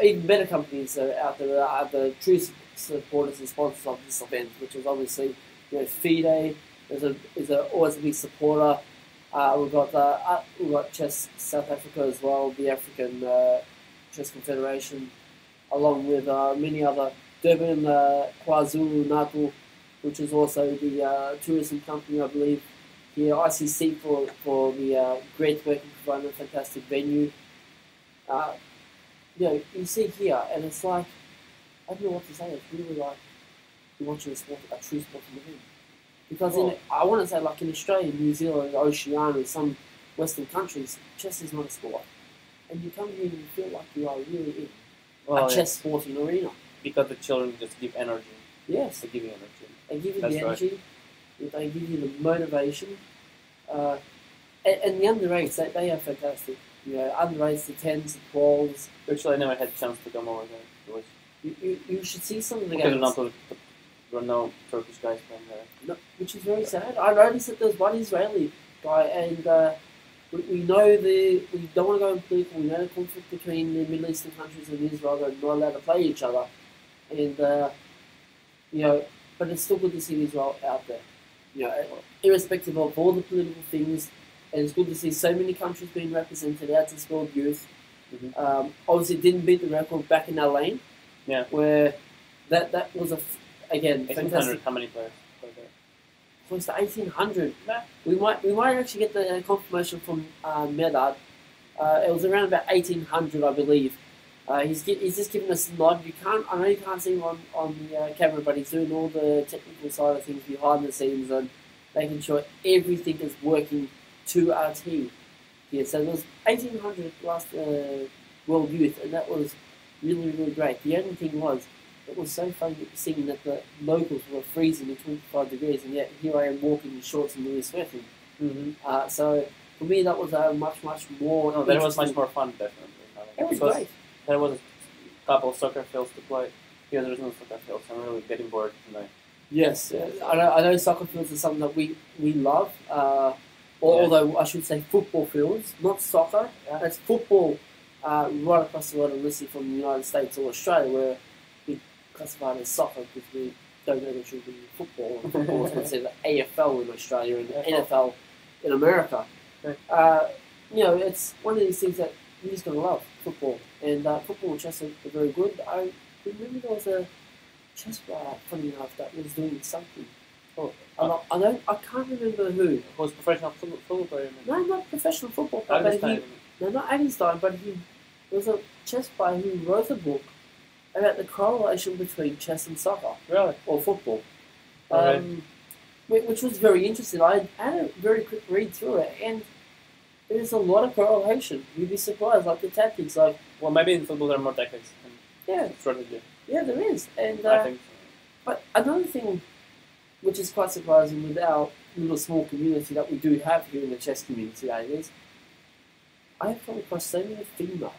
even better companies out there are the true supporters and sponsors of this event, which is obviously FIDE is always a big supporter. We've got Chess South Africa as well, the African Chess Confederation, along with many other Durban KwaZulu Natal, which is also the tourism company, I believe. The ICC for the great work and providing a fantastic venue. You see here, and it's like, I don't know what to say. It's really like you're watching a true sporting event. Because I want to say, like in Australia, New Zealand, Oceania, some Western countries, chess is not a sport, and you come here and you feel like you are really in a chess sporting arena. Because the children just give energy. Yes, They give you energy. they give you That's the energy, they give you the motivation, and the underage, they are fantastic. Underage, the 10s, the 12s. Actually, I never had a chance to come over there. It was You should see some of the because games. there were no Turkish guys playing there. No, which is very sad. I noticed that there's one Israeli guy, and we know we don't want to go in political. We know the conflict between the Middle Eastern countries and Israel. They're not allowed to play each other, and but it's still good to see Israel out there. Irrespective of all the political things, and it's good to see so many countries being represented out to World Youth. Obviously, it didn't beat the record back in Lane. Yeah. Where that was again 1800. fantastic. How many players played there? Close to 1800. We might actually get the confirmation from Medard. It was around about 1800, I believe. He's just giving us a nod. I know you can't see him on the camera, but he's doing all the technical side of things behind the scenes and making sure everything is working to our team. Yeah, so it was 1800 last World Youth, and that was really, really great. The only thing was, it was so funny seeing that the locals were freezing at 25 degrees, and yet here I am walking in shorts and really sweating. So for me, that was much more. No, that was much more fun, definitely. It was Because great. there was a couple of soccer fields to play. Here there's no soccer fields. I'm really getting bored tonight. Yes, I know soccer fields are something that we love. Although I should say football fields, not soccer. Yeah. That's football right across the world, unless you're from the United States or Australia, where we classify it as soccer because we don't know that it should be football. And football is considered AFL in Australia and NFL in America. Right. It's one of these things that you're just going to love, football. And football and chess are very good. I remember there was a chess player, funny enough, that was doing something. I can't remember who. It was professional football player. No, not professional football player. Einstein. No, not Einstein, but there was a chess player who wrote a book about the correlation between chess and soccer. Really? Or football. Okay. Which was very interesting. I had a very quick read through it, and there's a lot of correlation. You'd be surprised, like the tactics, like... Well, maybe in football there are more tactics and Yeah, strategy. yeah, there is. And I think so. But another thing which is quite surprising with our little small community that we do have here in the chess community, is I have come across so many females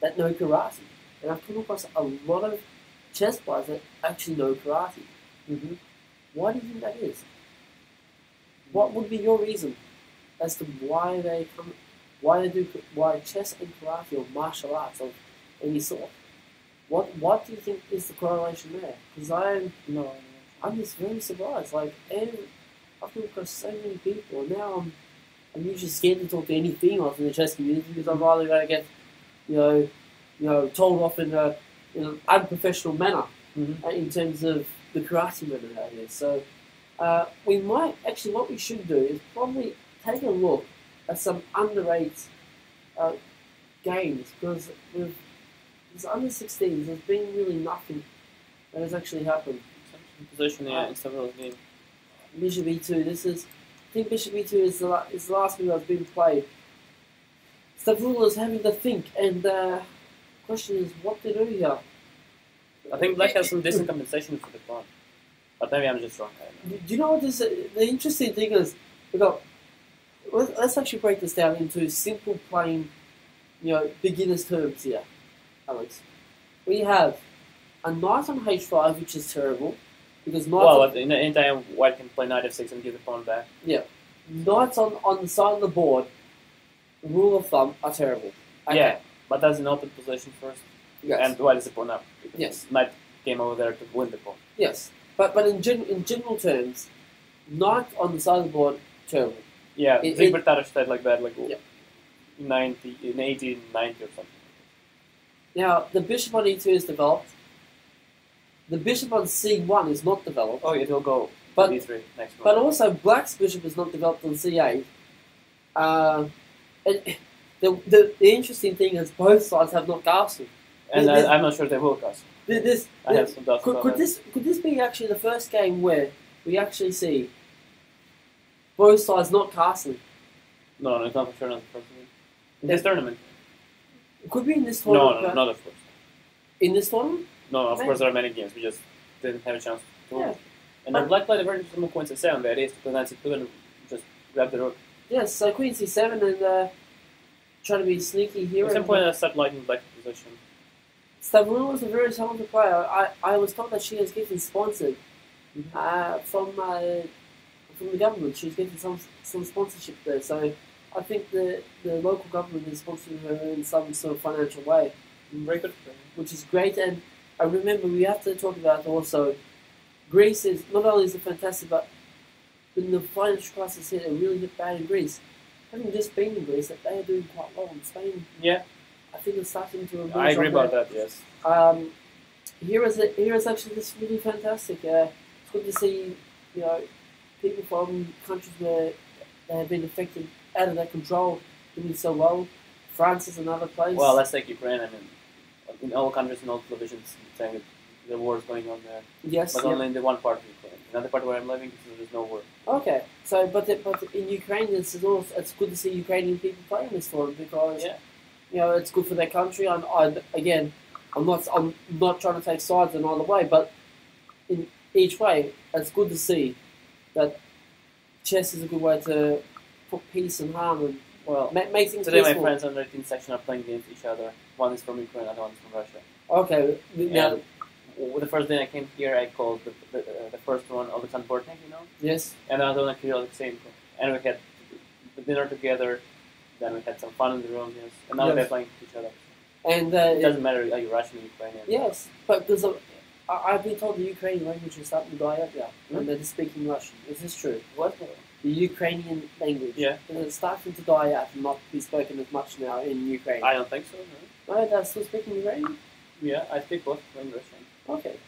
that know karate. And I've come across a lot of chess players that actually know karate. Why do you think that is? What would be your reason as to why chess and karate or martial arts of any sort? What do you think is the correlation there? Because I'm just very surprised. Like, I've come across so many people, and now I'm usually scared to talk to any females in the chess community because I'm either going to get, told off in an unprofessional manner in terms of the karate movement out here. So we might actually, what we should do is probably take a look at some underrated games because with these under 16s, there's been really nothing that has actually happened. Position in several games. Bishop E2. I think Bishop E2 is the last move that's been played. Stavroula is having to think, and the question is what to do here. I think Black has some decent compensation for the pawn, but maybe I'm just wrong. I don't know. Do you know what the interesting thing is? Let's actually break this down into simple, plain, beginner's terms here, Alex. We have a knight on H5, which is terrible. Because in the time, white can play knight f6 and give the pawn back. Yeah. Knights on the side of the board, rule of thumb, are terrible. Okay. Yeah, but that's an open position first. Yes. And white is the pawn up. Yes. Knight came over there to win the pawn. Yes. But in general terms, knight on the side of the board, terrible. Yeah, Zygmunt Taras said like that, yeah. in 1890 or something. Now, the bishop on E2 is developed. The bishop on C1 is not developed. Oh, it will go but, B3 next one. But also, black's bishop is not developed on C8. And the interesting thing is both sides have not castled. And I'm not sure they will castle. I have some doubts could this be actually the first game where we actually see both sides not castling? No, it's not for sure not the first game. In this tournament? It could be in this tournament. No, not of course. In this tournament? No, of course there are many games. We just didn't have a chance to win. Yeah. And then Black played a very interesting Queen C7. The idea is to play Knight C2 and just grab the rook. Yes, so Queen C7 and try to be sneaky here. At some point I stopped liking Black's position. Stavroula is a very talented player. I was told that she is getting sponsored from the government. She's getting some sponsorship there. So I think the local government is sponsoring her in some sort of financial way. Very good. Which is great. And I remember we have to talk about also Greece is not only is it fantastic, but when the financial crisis hit, it really hit bad in Greece. Having just been in Greece, that they are doing quite well in Spain. Yeah, I think it's starting to emerge. I agree about that. Yes. Here is actually just really fantastic. It's good to see people from countries where they have been affected out of their control doing so well. France is another place. Well, let's take Ukraine. I mean, in all countries and all televisions saying that the war is going on there. Yes, but only in the one part of Ukraine. Another part where I'm living, there's no war. Okay, so but in Ukraine, it's good to see Ukrainian people playing this for them because it's good for their country. I'm not trying to take sides in either way, but in each way, it's good to see that chess is a good way to put peace and harmony. Well, make things today peaceful. My friends on the 18th section are playing against each other. One is from Ukraine, another one is from Russia. Okay. Now, the first day I came here, I called the first one Alexander Bortnik, Yes. And another one Kirill Alexeyenko. And we had the dinner together. Then we had some fun in the room, yes. And now they're playing with each other. And it doesn't matter, are you Russian or Ukrainian? Yes, but because I've been told the Ukrainian language is starting to die out now, and they're speaking Russian. Is this true? What? The Ukrainian language. Yeah. And it's starting to die out and not be spoken as much now in Ukraine. I don't think so, no. No, they're still speaking Ukrainian? Yeah, I speak both Russian. Okay.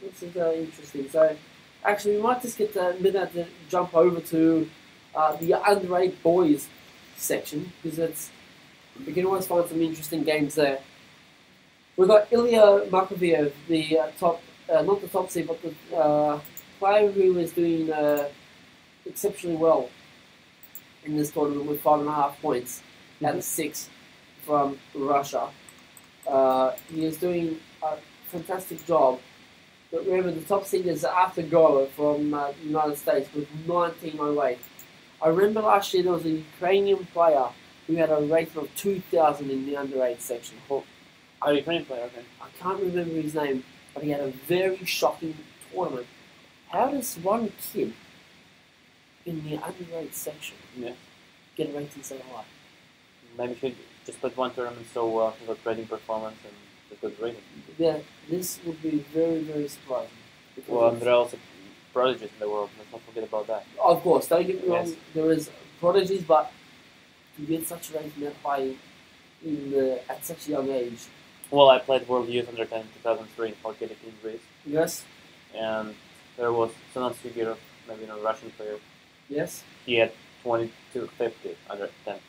This is interesting. So, actually, we might just get a minute to jump over to the underrated boys section, because we can always find some interesting games there. We've got Ilya Makoviev, the top, not the top seed, but the player who is doing exceptionally well in this tournament with 5.5 points out of 6 from Russia. He is doing a fantastic job. But remember, the top seed is Arthur Goa from the United States with 1908. I remember last year there was a Ukrainian player who had a rating of 2,000 in the under-8 section. A Ukrainian player, okay. I can't remember his name, but he had a very shocking tournament. How does one kid in the under-8 section get a rating so high? Maybe he just put one tournament so well, he got trading performance and a good rating. Yeah, this would be very, very surprising. Well, and there are also prodigies in the world. Let's not forget about that. Of course, don't get me wrong, Yes. there is prodigies, but to get such a rating that high at such a young age. Well, I played World Youth Under 10 in 2003 in Halkidiki in Greece, Yes, and there was Sinan Sigirov, maybe a Russian player. yes. He had 2250 under 10.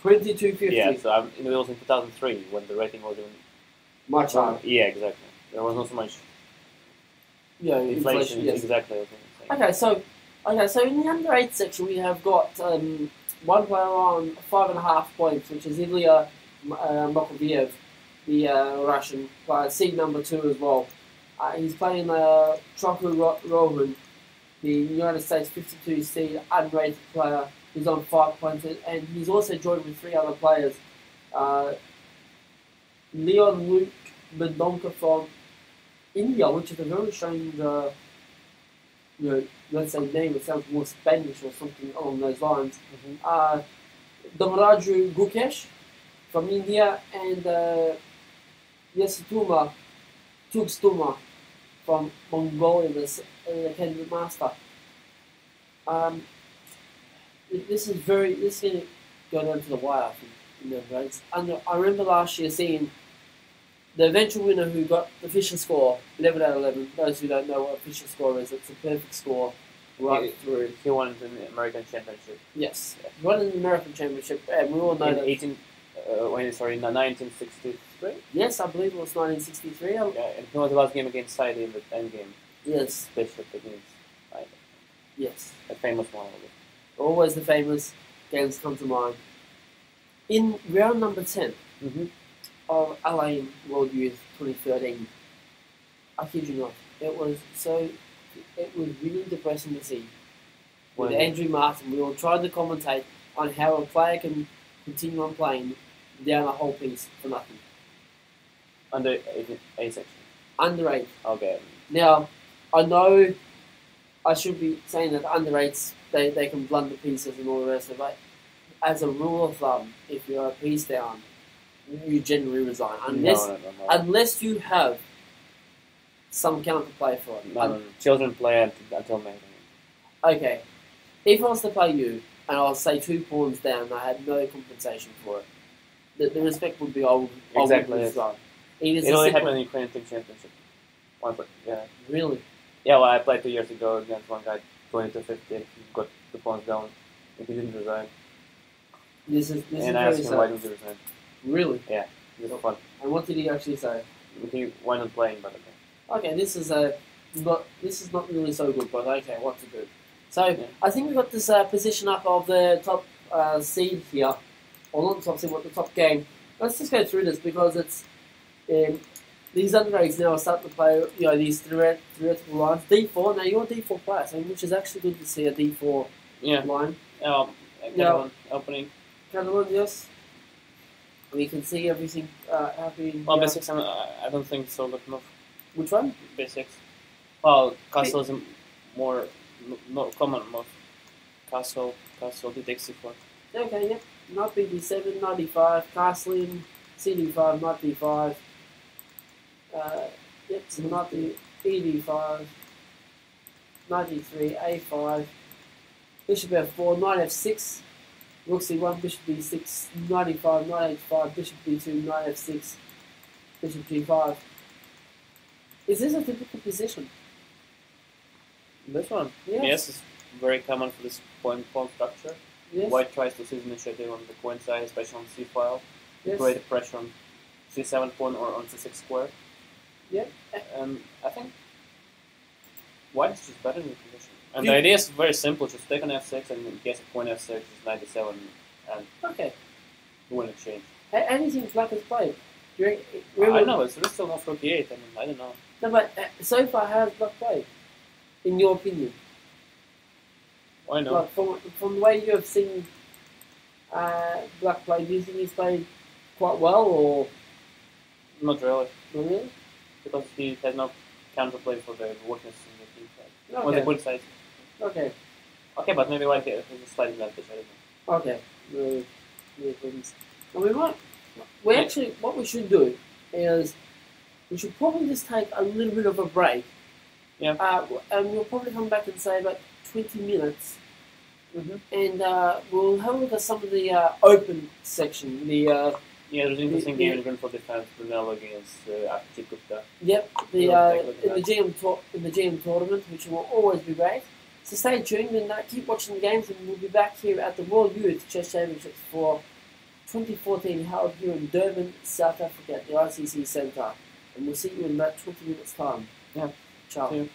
2250. Yeah, so it was in 2003 when the rating was even Much higher. Yeah, exactly. There was not so much Yeah, inflation. yes. Exactly. I was gonna say. Okay, so in the under 8 section we have got one player on 5.5 points, which is Ilya Makoviev, the Russian player, seed number 2 as well. He's playing Troku Rohan, the United States 52 seed unrated player, who's on 5 points, and he's also joined with 3 other players. Leon Luke Bedonka from India, which is a very strange, let's say name. It sounds more Spanish or something along those lines. Damaraju Gukesh from India, and Yesituma Tugstuma from Mongolia, the Kendrick Master. This is going to go down to the wire, I think, in the rates. And I remember last year seeing the eventual winner who got the Fisher score, 11 out of 11. Those who don't know what a Fisher score is, it's a perfect score right through. He won the American Championship. Yes, he won an American Championship, and we all know In that. 1963. Yes, I believe it was 1963. Yeah, and he was the last game against Saidi in the end game. Yes, Bishop against Saidi. yes. A famous one. Always the famous games come to mind. In round number 10 of LA World Youth 2013, I kid you not, it was really depressing to see. With Andrew Martin, we all tried to commentate on how a player can continue on playing down a whole piece for nothing. Under A section. Under 8. Okay. Now, I know I should be saying that under 8s, they can blunder pieces and all the rest of it, but as a rule of thumb, if you're a piece down, you generally resign. Unless you have some counterplay for it. No. Children play until May. Okay. If I was to play you, and I was, say, 2 pawns down, and I had no compensation for it, the respect would be Exactly. resign. It only happened in the Ukrainian Team Championship. Really? Yeah, well, I played 2 years ago against one guy, 20-50. He got the pawns down. He didn't resign. This is and I asked him why didn't he resign. Really? Yeah, it was fun. And what did he actually say? He went on playing, but okay. Okay, this is not really so good, but okay, what to do? So Yeah. I think we got this position up of the top seed here, or not the top seed, but the top game. Let's just go through this because it's these undergrades now are starting to play. These theoretical lines. D4. Now you're a D4 player, so which is actually good to see a D4 line. Opening. Catalan, yes. We can see everything happening. Well, basics, I don't think so, but no. Which one? Basics. Well, castle is more common. Most castle D64. Okay, yep. Knight BD7, 95, castling, CD5, Knight D5. Yep, so Knight ED5, Knight D3, A5, Bishop F4, Knight F6, Rook C1, Bishop D6, Knight E5, Knight H5, Bishop D2, Knight F6, Bishop G5. Is this a typical position? This one? Yes. Yes, it's very common for this pawn structure. Yes. White tries to seize initiative on the queen side, especially on c-file. Yes. Create pressure on c7 pawn or on c6 square. Yep. And I think white is just better in the position. And the idea is very simple. Just take an f6 and in case of queen f6 is 97 and Okay. win exchange. How do you think black has played? I don't know. It's still not rook e8. I don't know. No, but so far, how has black played? In your opinion? Why not? Like from the way you have seen black play, do you think he's played quite well or Not really. not really? Because he has no counterplay for the weakness in the king side. Or Okay. the good side. Okay. Okay, but maybe white has a slight advantage. I don't know. Okay. Really goodness. And we actually, what we should do is we should probably just take a little bit of a break Yeah. And we'll probably come back in say about 20 minutes, Mm-hmm. and we'll have a look at some of the open section. There's an interesting the- game in Brentford defense, Brunello against Akchi Gupta. Yep, We'll take a look at in the GM tournament, which will always be great. So stay tuned and keep watching the games, and we'll be back here at the World Youth Chess Championships for 2014 held here in Durban, South Africa at the ICC Centre. And we'll see you in about 20 minutes' time. Yeah. Ciao. See you.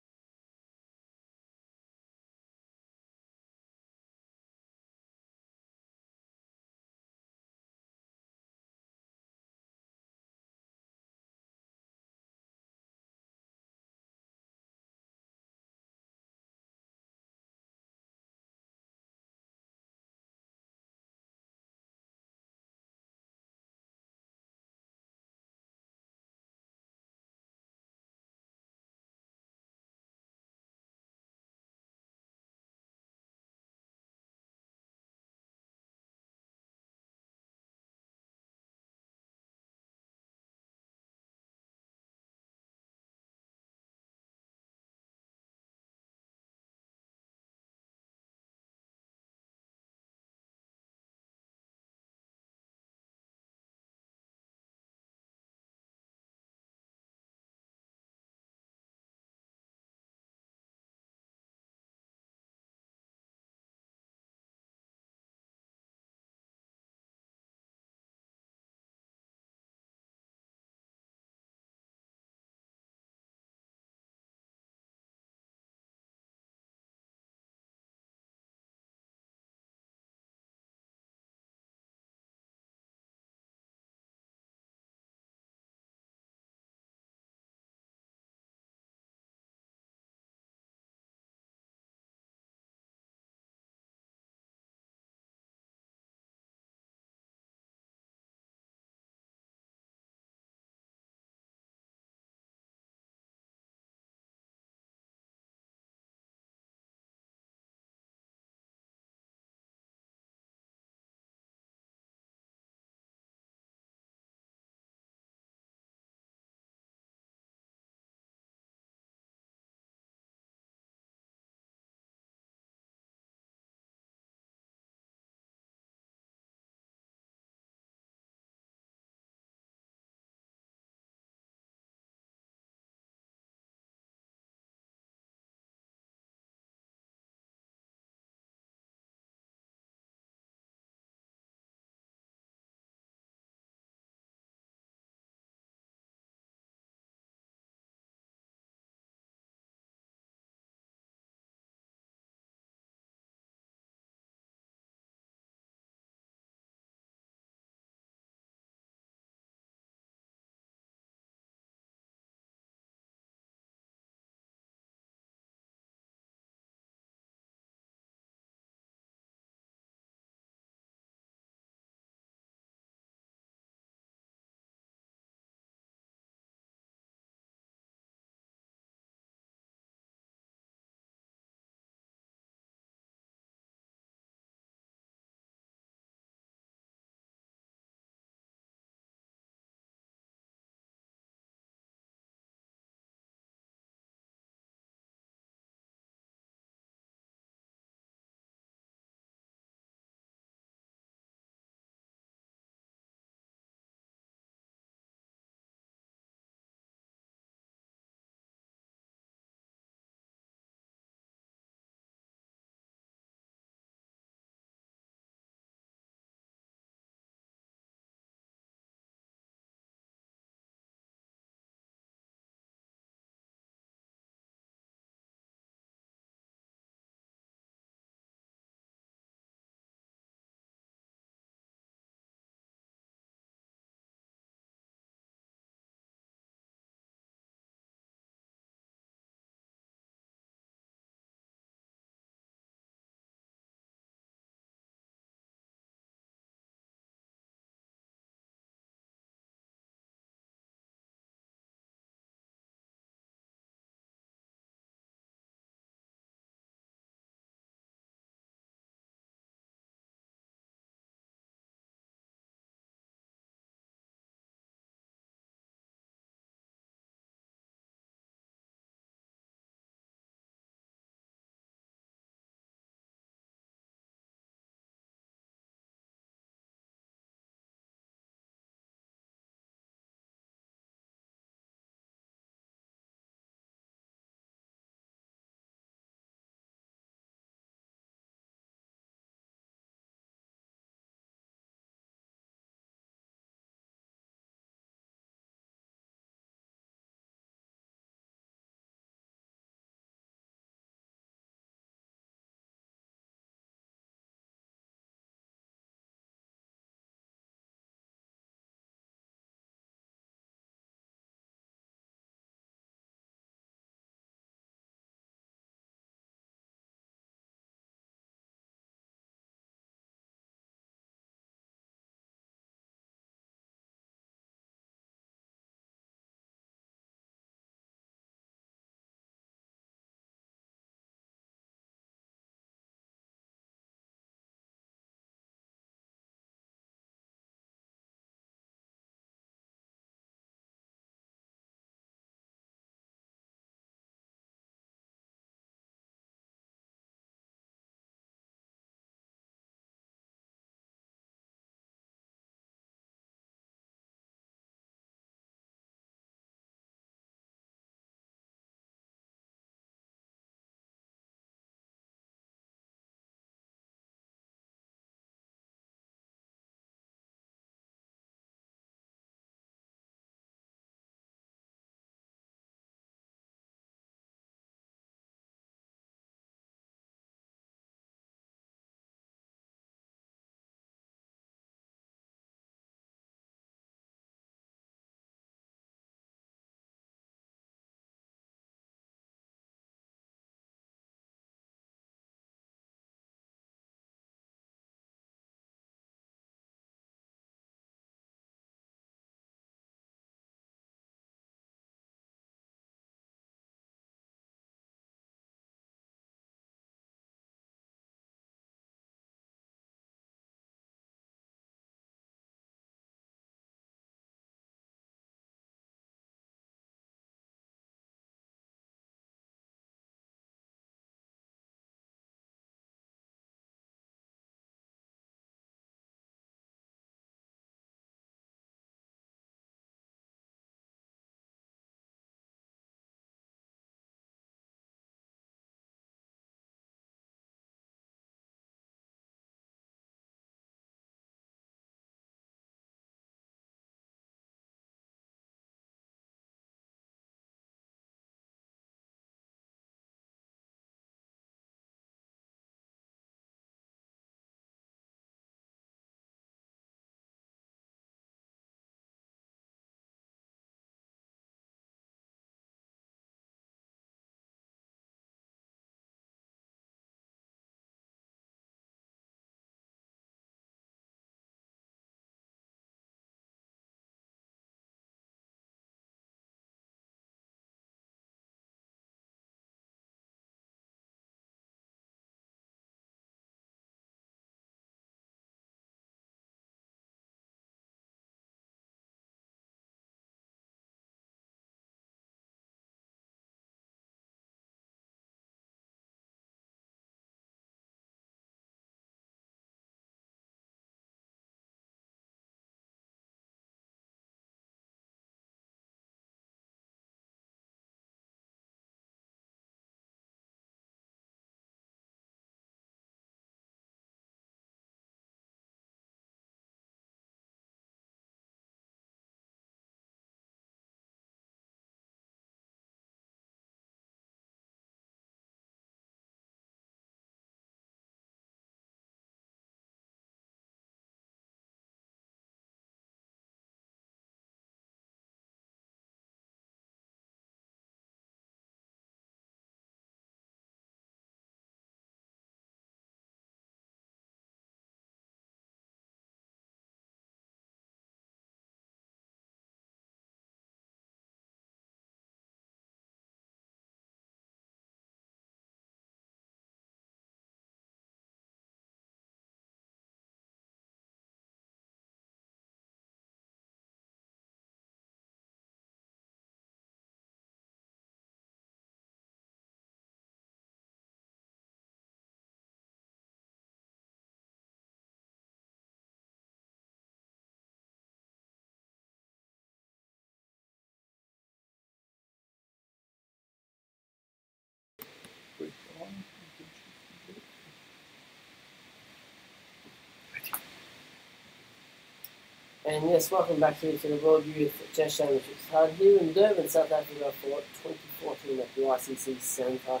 And yes, welcome back here to the World Youth Chess Championships held here in Durban, South Africa for 2014 at the ICC Centre.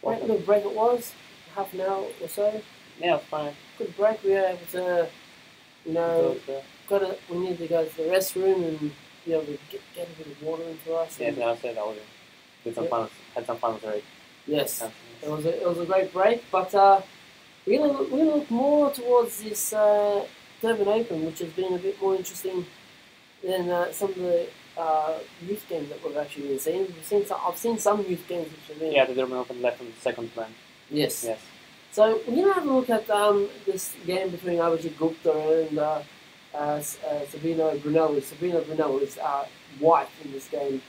Great little break it was, half an hour or so. Yeah, fine. Good break. We were able to, we needed to go to the restroom and be able to get a bit of water into us. Yeah, I said I would did some fun, had some fun with it. Yes, it was a great break, but we're gonna look more towards this Durban Open, which has been a bit more interesting than some of the youth games that we've actually been seeing. I've seen some youth games which have been... Yeah, the Durban Open left on the second plan. Yes. Yes. So we're gonna have a look at this game between Abhijit Gupta and Sabino Brunello. Sabino Brunello is white in this game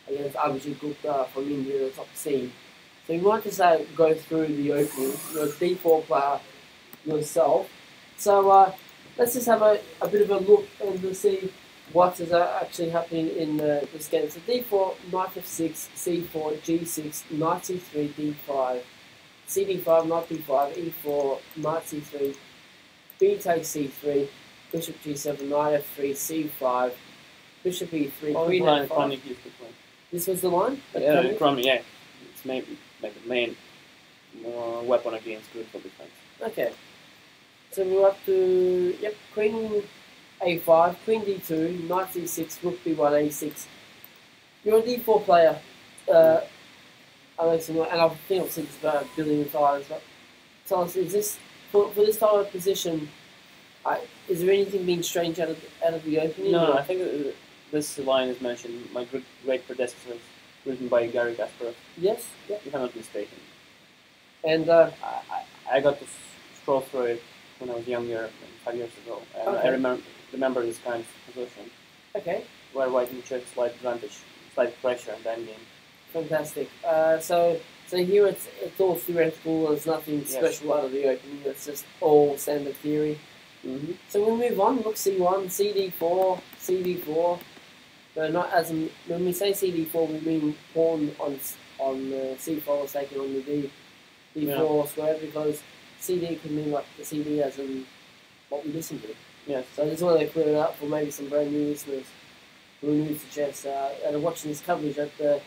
against Abhijit Gupta from India, the top seed. So you want to go through the opening, you're a D4 player yourself. So let's just have a bit of a look and we'll see what is actually happening in this game. So D4, Knight F6, C4, G6, Knight C3, D5, CD5, Knight D5, E4, Knight C3, B takes C3, Bishop G7, Knight F3, C5, Bishop E3, Queen F5. This was the line? Yeah, yeah. It's maybe like the main weapon against good for defense. Okay. So we're up to, Queen A5, Queen D2, Knight C6, Rook B1, A6. You're a D4 player, Alex, and I think I've said this about a billion times, but tell us, is this, for this type of position, is there anything being strange out of the opening? No, I think this line is mentioned, my great predecessors, written by Gary Kasparov. Yes, yeah. If I'm not mistaken. And I got to scroll through it when I was younger, 5 years ago, and okay. I remember this kind of position. Okay. Where white can check slight advantage, slight pressure in the endgame. Fantastic. So here it's all theoretical. There's nothing special out of the opening. It's just all standard theory. Mm-hmm. So we move on. Look, C1, CD4, CD4. But not as when we say CD4, we mean pawn on C4 is taken on the D4 square, because CD can mean like the CD as in what we listen to. Yes. So I just want to clear it up for maybe some brand new listeners who are new to chess and are watching this coverage at the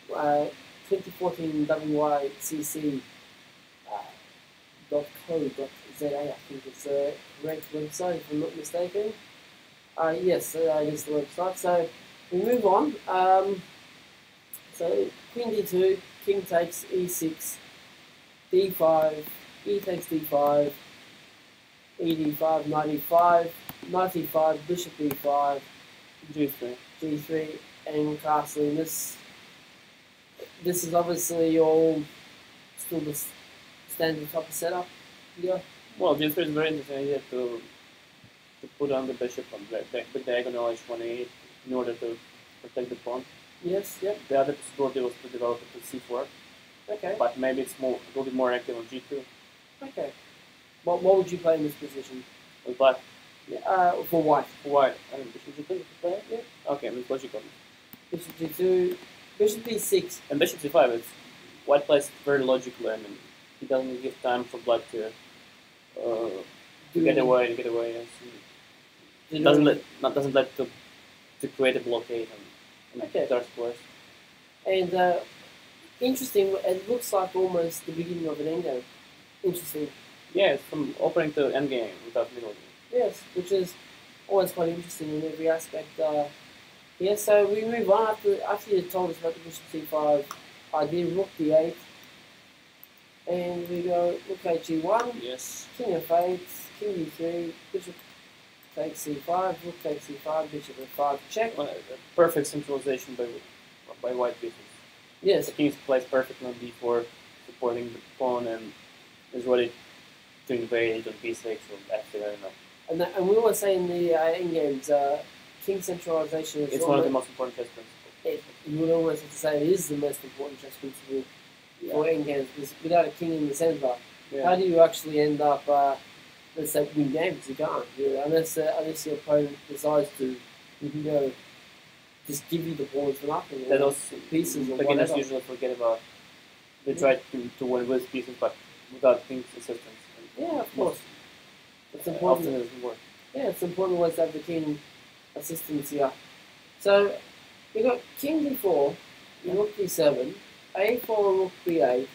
2014 WYCC .co.za, I think it's a correct website if I'm not mistaken. Yes, it is the website. So we move on. So Queen D2, King takes E6, D5, E takes D5, ED5, Knight E5, Knight E5, Bishop E5, G3, and castling. This is obviously all still the standard type of setup. Yeah. Well, G3 is very interesting idea to put on the bishop on the diagonal H1A in order to protect the pawn. Yes, yep. The other possibility was to develop it to C4. Okay. But maybe it's a little bit more active on G2. Okay. What would you play in this position? With black? Yeah, for white. For white. I mean, Bishop G2 to play it? Yeah. Okay, I mean, Bishop G2, Bishop B6. And Bishop C5, white plays very logically. I mean, he doesn't give time for black to get away. Yes. Doesn't let to create a blockade and dark squares. And interesting, it looks like almost the beginning of an endgame. Interesting. Yeah, it's from opening to endgame without middle game. Yes, which is always quite interesting in every aspect. Yeah, so we move on after you told us about the Bishop C5 idea, Rook D8, and we go Rook H1, yes, King F8, King D3, Bishop takes C5, Rook takes C5, Bishop F5, check. Well, perfect centralization by white pieces. Yes. The king plays perfectly on D4, supporting the pawn, and is ready to invade on B6 or F3, I don't know. And we always say in the endgames, king centralization is one of the most important chess principles. You would always have to say it is the most important chess principle for endgames, because without a king in the centre, how do you actually end up, let's say, win games? You can't, unless your opponent decides to, just give you the pawns for nothing. That those pieces or beginners whatever. usually forget about. They try to win with pieces, but without king's assistance. Yeah, of course. It's important. Often it doesn't work. Yeah, it's important always to have the king assistance here. So we got king d4, rook d7, a4, rook b8,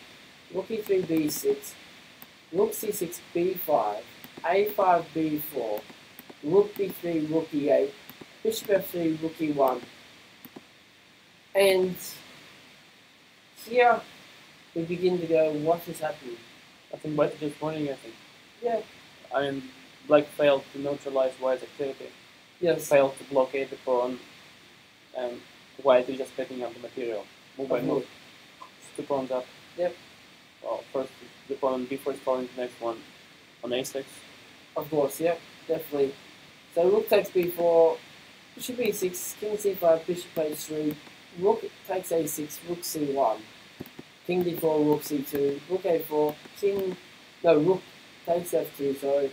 rook e3, b6, rook c6, b5, a5, b4, rook b3, rook e8, bishop f3, rook e1. And here we begin to go, what is happening? I think white is just winning, I think. Yeah. I mean, black failed to neutralize white's activity. Yes. Failed to blockade the pawn, and white is just picking up the material. Move by move. Just 2 pawns up. Yep. Well, first the pawn on b4 is falling, the next one on a6. Of course, yep, definitely. So rook takes b4, bishop e6, king c5, bishop h3, rook takes a6, rook c1, king d4, rook c2, rook a4, rook takes f2, so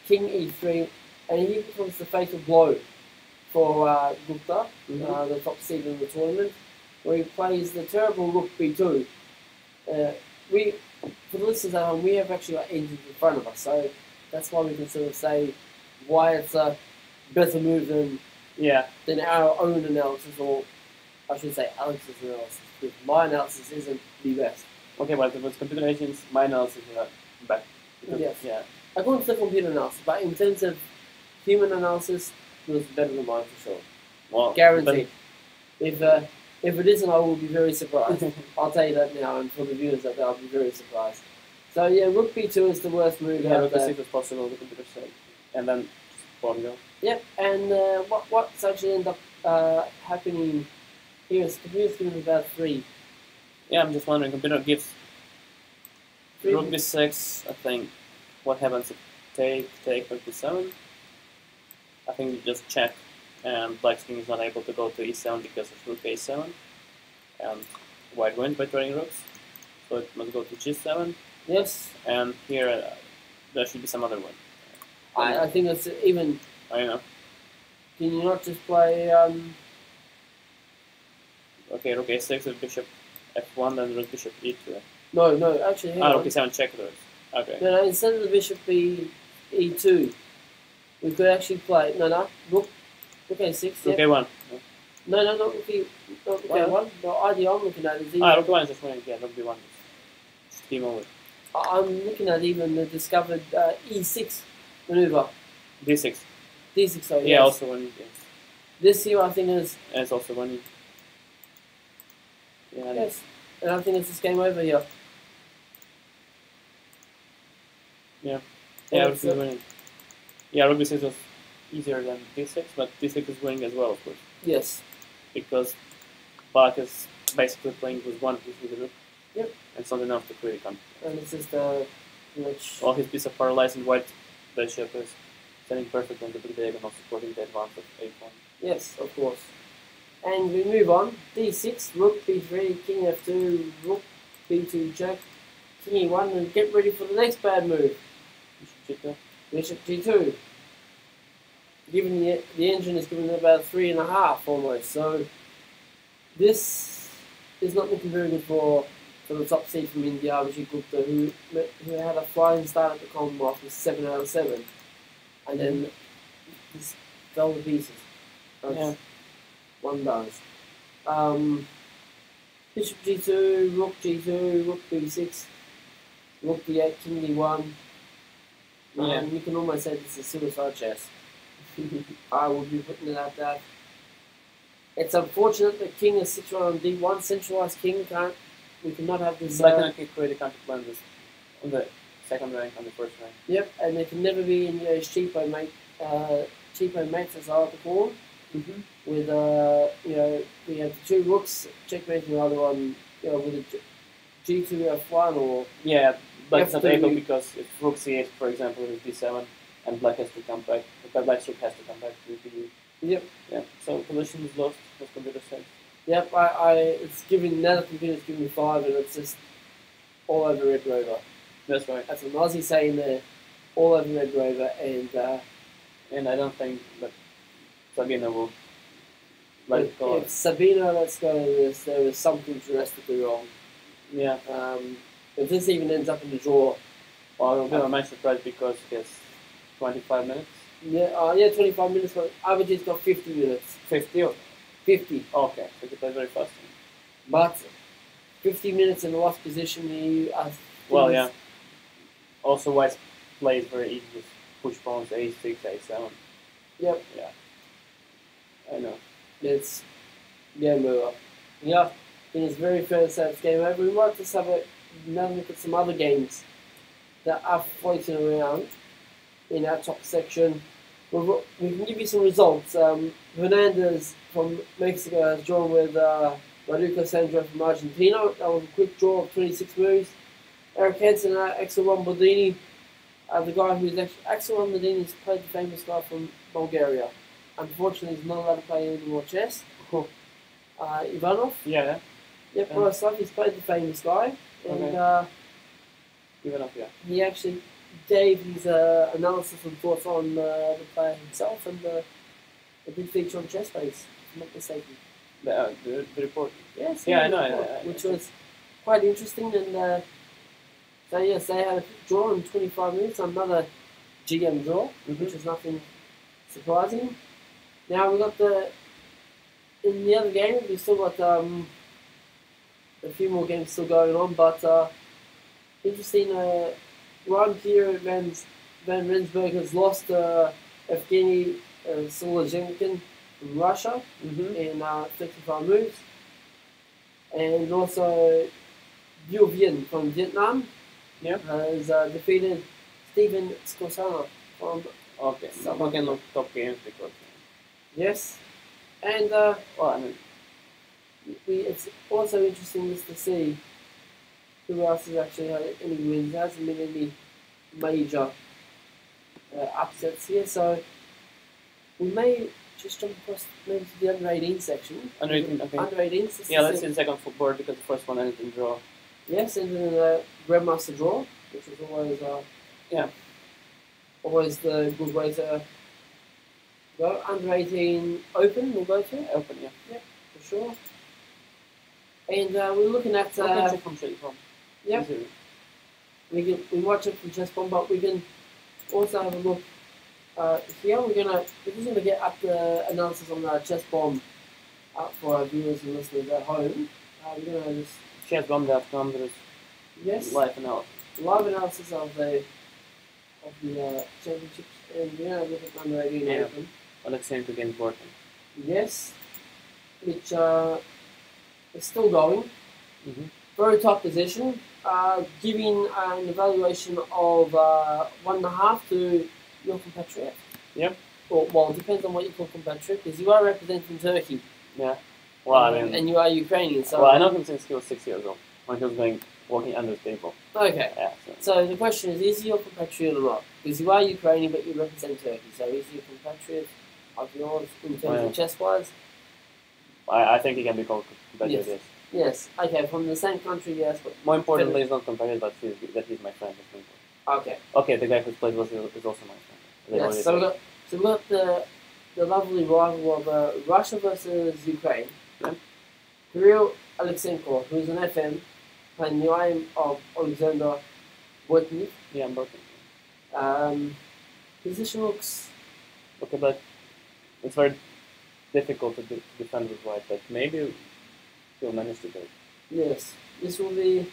king e3, and here becomes the fatal blow for Gupta, the top seed in the tournament, where he plays the terrible rook b2. For the listeners at home, we have actually got engines in front of us, so that's why we can sort of say why it's a better move than our own analysis, or I should say Alex's analysis, because my analysis isn't the best. Okay, but with computer agents, my analysis is not bad. Yes. Yeah. According to the computer analysis, but in terms of human analysis, it was better than mine for sure. Well, guaranteed. If it isn't, I will be very surprised. I'll tell you that now, and for the viewers out there, I'll be very surprised. So yeah, rook b2 is the worst move out rook there. b6 is possible, the computer said. And then just pawn go. Yep, and what's actually ended up happening here is computer's giving about 3. Yeah, I'm just wondering, computer gives 3. rook b6, I think. What happens if take rook b7? I think you just check, and black's king is not able to go to e7 because of rook a7, and white wins by trading rooks, so it must go to g7. Yes. And here there should be some other one. I think it's even. I know. Can you not just play? Okay, rook a6 with bishop f1, then rook bishop e2. No, actually. Hang on. Rook e7 check those. Okay. No, instead of the bishop e2, we could actually play. Rook a6. Rook Yep. a1. No, not rook a1. The idea I'm looking at is even. Rook a1 is just winning. Yeah, rook b1 is just game over. I'm looking at even the discovered e6 maneuver. d6. D6, sorry. Yeah, yes. also winning. Yes. This here, I think, is. And it's also winning. Yeah. Yes. And I think it's just game over here. Yeah, Yeah, rook is winning. Yeah, rook b6 was easier than d6, but d6 is winning as well, of course. Yes. Because black is basically playing with one piece with the rook. Yep. And it's not enough to create a counter. And it's just which. All his pieces are paralyzed, and white bishop is standing perfect on the big diagonal, supporting the advance of a1. Yes, of course. And we move on. d6, rook b3, king f2, rook b2 check, king e1, and get ready for the next bad move. Bishop g2. Bishop g2. Given the engine is given about 3.5 almost, so this is not looking very good for the top seed from India, Abhijit Gupta, who had a flying start at the Commonwealth with 7 out of 7, and then just fell to pieces. Yeah. One does. Bishop g2, rook g2, rook b6, rook d8, king d1. Yeah. You can almost say this is suicide chess. I would be putting it at that. It's unfortunate that king is situated on d1. Centralized king can't. We cannot have this. Black cannot create a counter plan on the second rank, on the first rank. Yep, and there can never be any cheapo mates as I like to call them. With we have the 2 rooks checkmating the other one, with a g2 f1 or Black's not F2. able because if rook c8, for example, is d7, and black has to come back. Black's rook has to come back to b. Yep. Yeah. So position is lost, as computer said. Yep. It's giving now the computer's giving me 5, and it's just all over Red Rover. That's right. That's an Aussie saying there, all over Red Rover, and I don't think that Sabina will let it go. If Sabina lets go of this, there is something drastically wrong. Yeah. If this even ends up in the draw, Well, I'm a match surprised because he has 25 minutes. Yeah, 25 minutes. But average's got 50 minutes. 50 or 50. okay, so he plays very fast. But 50 minutes in the last position, Well, yeah. Also, White plays very easy. Just push pawns a6, a7. Yep. Yeah. I know. It's game over. Yeah, I think it's very fair to say it's game over. We might just have another look at some other games that are floating around in our top section. We can give you some results. Hernandez from Mexico has drawn with Maruca Sandro from Argentina. That was a quick draw of 26 moves. Eric Hansen and Axel Lombardini, the guy who's actually Axel Lombardini has played the famous guy from Bulgaria. Unfortunately, he's not allowed to play any more chess. Ivanov. Yeah. Yep, Borislav, he's played the famous guy. And Ivanov, yeah. he actually gave his analysis and thoughts on the player himself and the big feature on Chess Base, if I'm not mistaken. The report. Yes, Yeah, I know. Which was quite interesting. And so, yes, they had a draw in 25 minutes, another GM draw, which is nothing surprising. Now we got in the other game, we've still got a few more games still going on, but interesting, Ryan Pierre Van Rensburg has lost Evgeny Solozhenkin from Russia in 55 moves, and also Liu Vien from Vietnam has defeated Steven Skosana from So we can look top games because. Yes, and it's also interesting just to see who else has actually had any wins. There hasn't been any major upsets here, so we may just jump across maybe to the under 18 section. Under 18, okay. Under 18. Yeah, let's see the second board because the first one ended in draw. Yes, and then the Grandmaster draw, which is always always the good way to go. Under 18 open, we'll go to. Open, yeah. Yep, for sure. And we're looking at. Yep. We might check from Chess Bomb, but we can also have a look here. We're just gonna get up the analysis on the Chess Bomb for our viewers and listeners at home. We're gonna just chessbomb.com. There's live analysis of the championships, and we're gonna look at under 18 open. Alexander against Borton. Yes, which is still going. Very top position. Giving an evaluation of 1.5 to your compatriot. Yep. Well, it depends on what you call compatriot, because you are representing Turkey. Yeah. Well, I mean, and you are Ukrainian. So well, I know him since he was 6 years old when he was walking under the table. Okay. Yeah. So the question is he your compatriot or not? Because you are Ukrainian, but you represent Turkey. So is he a compatriot of yours in terms of chess-wise? I think he can be called compatriot. Yes. Yes. Okay. From the same country, yes. But more importantly, he's not compatriot, but he's my friend. Okay. Okay, the guy who played with you is also my friend. Yes. So we got the lovely rival of Russia versus Ukraine. Yeah. Kirill Alexenkov, who's an FM, playing the IM of Alexander Bortnik. Yeah, Bortnik. Position looks okay, but it's very difficult to defend with White, but maybe he'll manage to do it. Yes, this will be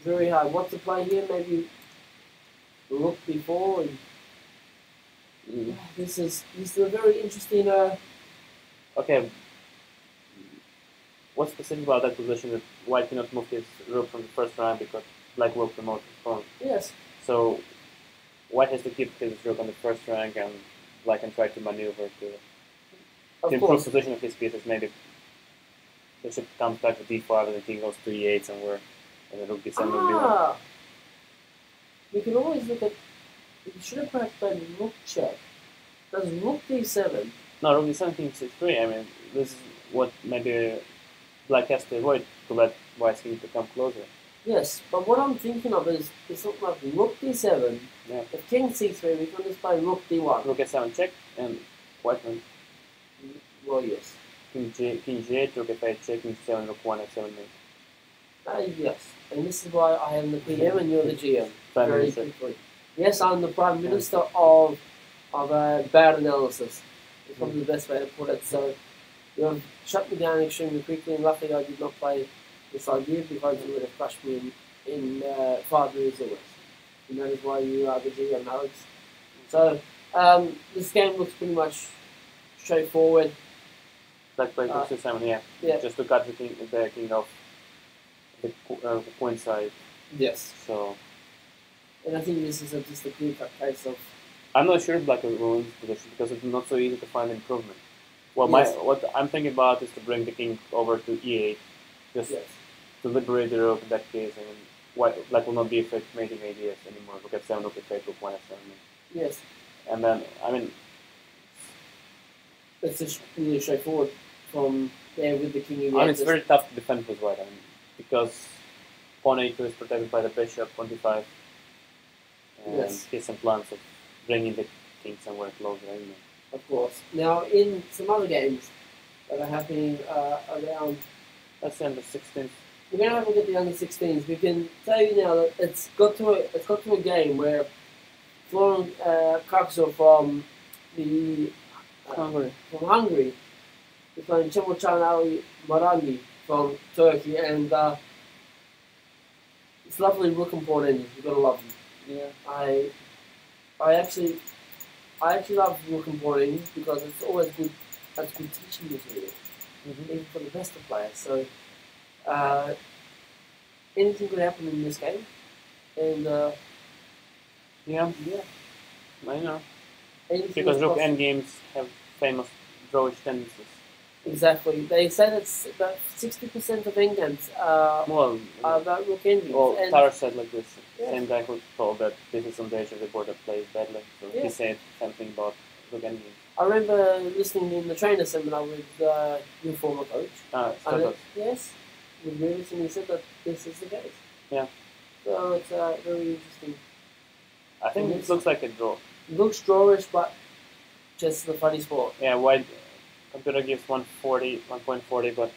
very hard. What to play here? Maybe look before. And this is a very interesting. Okay. What's specific about that position that White cannot move his rook from the first rank because Black will promote his pawn? Yes. So White has to keep his rook on the first rank, and Black can try to maneuver to improve the position of his pieces. Maybe the bishop comes back to d5 and the king goes to e8 somewhere, and the rook d7 will be one. We can always look at. We should have perhaps played rook check. Does rook d7? No, rook d7, king c3. I mean, this is what maybe Black has to avoid to let White's king to come closer. Yes, but what I'm thinking of is something like rook d7. Yeah. If king c3, we can just play rook d1. Rook f7 check, and White wins. Well, yes. King g8, rook f8 check, king c7, rook 1 f7 mate. Yes, and this is why I am the PM and you're the GM. Prime Very Minister. quickly. Yes, I'm the Prime Minister of of a bad analysis. It's probably the best way to put it. So you know, shut me down extremely quickly, and luckily I did not play this idea because you would have crushed me in 5 moves or less. And that is why you are the GM, Alex. So this game looks pretty much straightforward. Like play system, yeah. Just to cut the king off the queen side. Yes. So. And I think this is just a clear-cut case of. I'm not sure if Black will win this position because it's not so easy to find improvement. Well, Yes. what I'm thinking about is to bring the king over to e8, just to liberate the rook in that case, and Black will not be afraid of mating ADS anymore. Look at 7 rook f8, rook 1 f7. Yes. And then, I mean, it's just really straightforward from there with the king. I mean, it's very tough to defend with white, because pawn a2 is protected by the bishop, pawn d5, and he has some plans of bringing the king somewhere closer. Of course. Now, in some other games that are happening around, let's say under 16th. We're going to have a look at the under 16s. We can tell you now that it's got to a game where Florian Karkazov from Hungary is playing Cemocan Ali Marangi from Turkey, and it's lovely rook and pawn ending. You've got to love them. Yeah. I actually love rook and pawn ending because it's always good. That's good teaching material, even for the best of players. So anything could happen in this game, and yeah, I know. Anything because rook endgames have famous drawish tendencies. Exactly. They say that about 60% of endgames are about rook endgames. Well, Tara said like this. Same guy who told that this is on the edge of the board that plays badly. So he said something about rook endgames. I remember listening in the trainer seminar with your former coach. Yes, with Lewis, and he said that this is the case. Yeah. So it's very interesting. I think it looks like a draw. It looks drawish, but just the funny sport. Yeah, white computer gives 1.40, but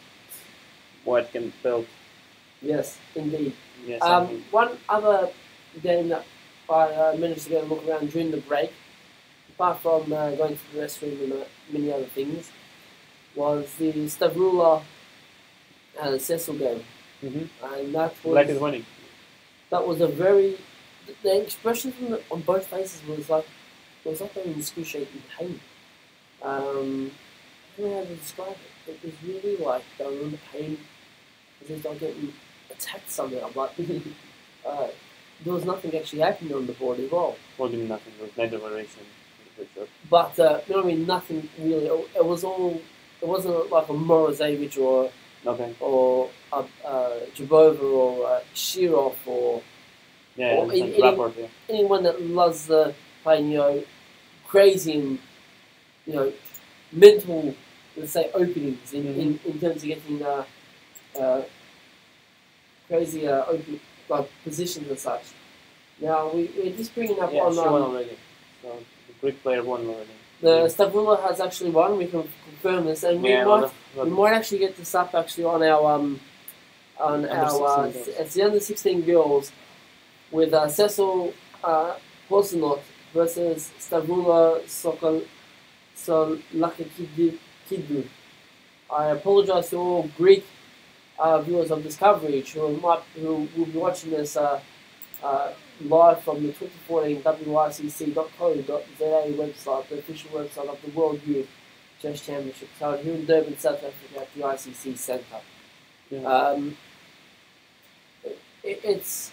white can build. Yes, indeed. Yes. One other game that I managed to get a look around during the break, apart from going to the restroom and many other things, was the Stavrula Cecil game. And that was... Black is winning. That was a very... The expression on both faces was like they were in excruciating pain. I don't know how to describe it. It was really like they were in pain as if they were getting attacked somehow, but there was nothing actually happening on the board at all. Well, nothing. There was neither variation. But you know what I mean? Nothing really. It was all. It wasn't like a Morozevich or a Jabova or Shirov or anyone that loves the playing, crazy and mental, let's say, openings in terms of getting crazy open positions and such. Now we're just bringing up on. She won already. So the Greek player won already. The Stavrula has actually won. We can confirm this, and we might actually get this up actually on our it's the under 16 girls with Cecil Kosinot versus Stavrula Solakakidou. I apologize to all Greek viewers of this coverage who will be watching this live from the 2014 WICC.co.za website, the official website of the World Youth Chess Championship, held here in Durban, South Africa at the ICC Centre. Yeah. It's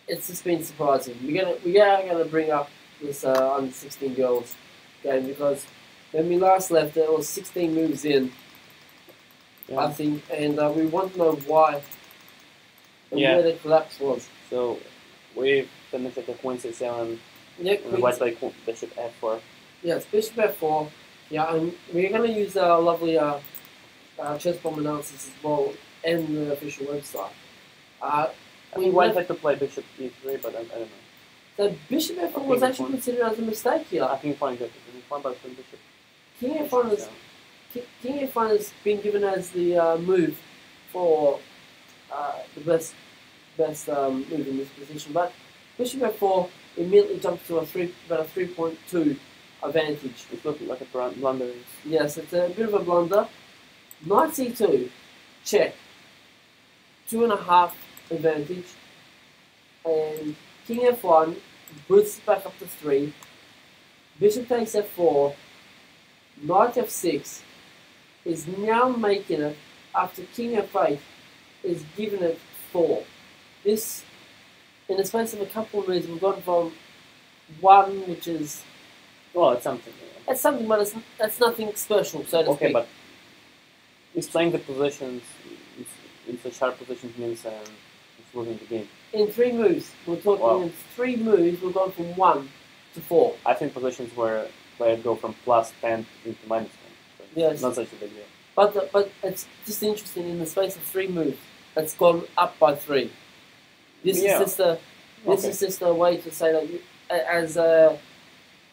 just been surprising. We are gonna bring up this under 16 girls game because when we last left, it was 16 moves in, I think, and we want to know why and where the collapse was. So we finished at the Queen C7. Yeah, White played Bishop F4. Yes, Bishop F4. Yeah, and we're going to use our lovely chess bomb analysis as well and the official website. White had to play Bishop E3, but I don't know. So Bishop F4 was actually considered as a mistake here. I think fine, but Bishop. King F1 has been given as the move for the best move in this position, but Bishop F4 immediately jumps to about a 3.2 advantage. It looked like a blunder. Yes, it's a bit of a blunder. Knight c2, check. 2.5 advantage. And king f1, boosts it back up to 3. Bishop takes f4. Knight f6 is now making it, after king f8, is giving it 4. This, in the space of a couple of moves, we've gone from 1, which is... Well, it's something. It's something, but that's nothing special, so to Okay, speak. but explaining the positions in such sharp positions means it's losing the game. In 3 moves, we're talking Wow. in 3 moves, we've gone from 1 to 4. I think positions where players go from +10 into -10. So Yes. Not such a big deal. But it's just interesting, in the space of 3 moves, it's gone up by 3. This Yeah. is just a way to say that you, as a,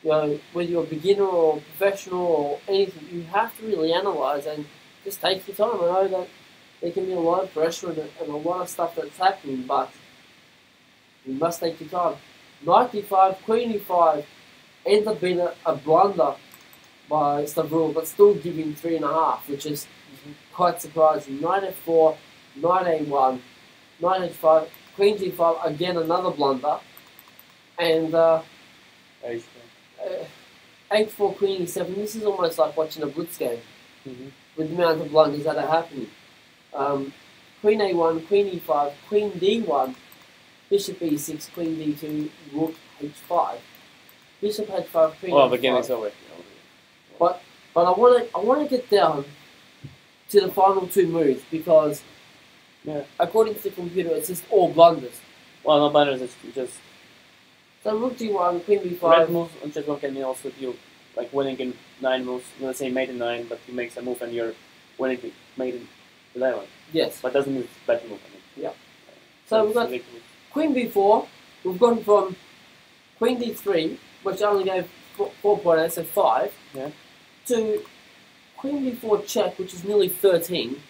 whether you're a beginner or professional or anything, you have to really analyse and just take your time. I know that there can be a lot of pressure and a lot of stuff that's happening, but you must take your time. Knight d5, queen e5 ends up being a blunder by Stavroul, but still giving 3.5, which is quite surprising. Knight f4, knight a1, knight h5, queen g5, again another blunder, and h4, queen e7. This is almost like watching a blitz game with the amount of blunders that are happening. Queen a1, queen e5, queen d1, bishop e6, queen d2, rook h5, bishop h5, queen Well, h5. the game is over. But I want to get down to the final 2 moves, because according to the computer, it's just all blunders. Well, no blunders. It's just So rook g1, queen b5. red moves on chess1 can mean also you like winning in 9 moves. Let's say mate in 9, but you make a move and you're winning mate in 11. Yes. But doesn't mean it's better move. I mean. Yeah. So we've got ridiculous. queen b4. We've gone from queen d3, which only gave 4.8, so 5, Yeah. to queen b4 check, which is nearly 13.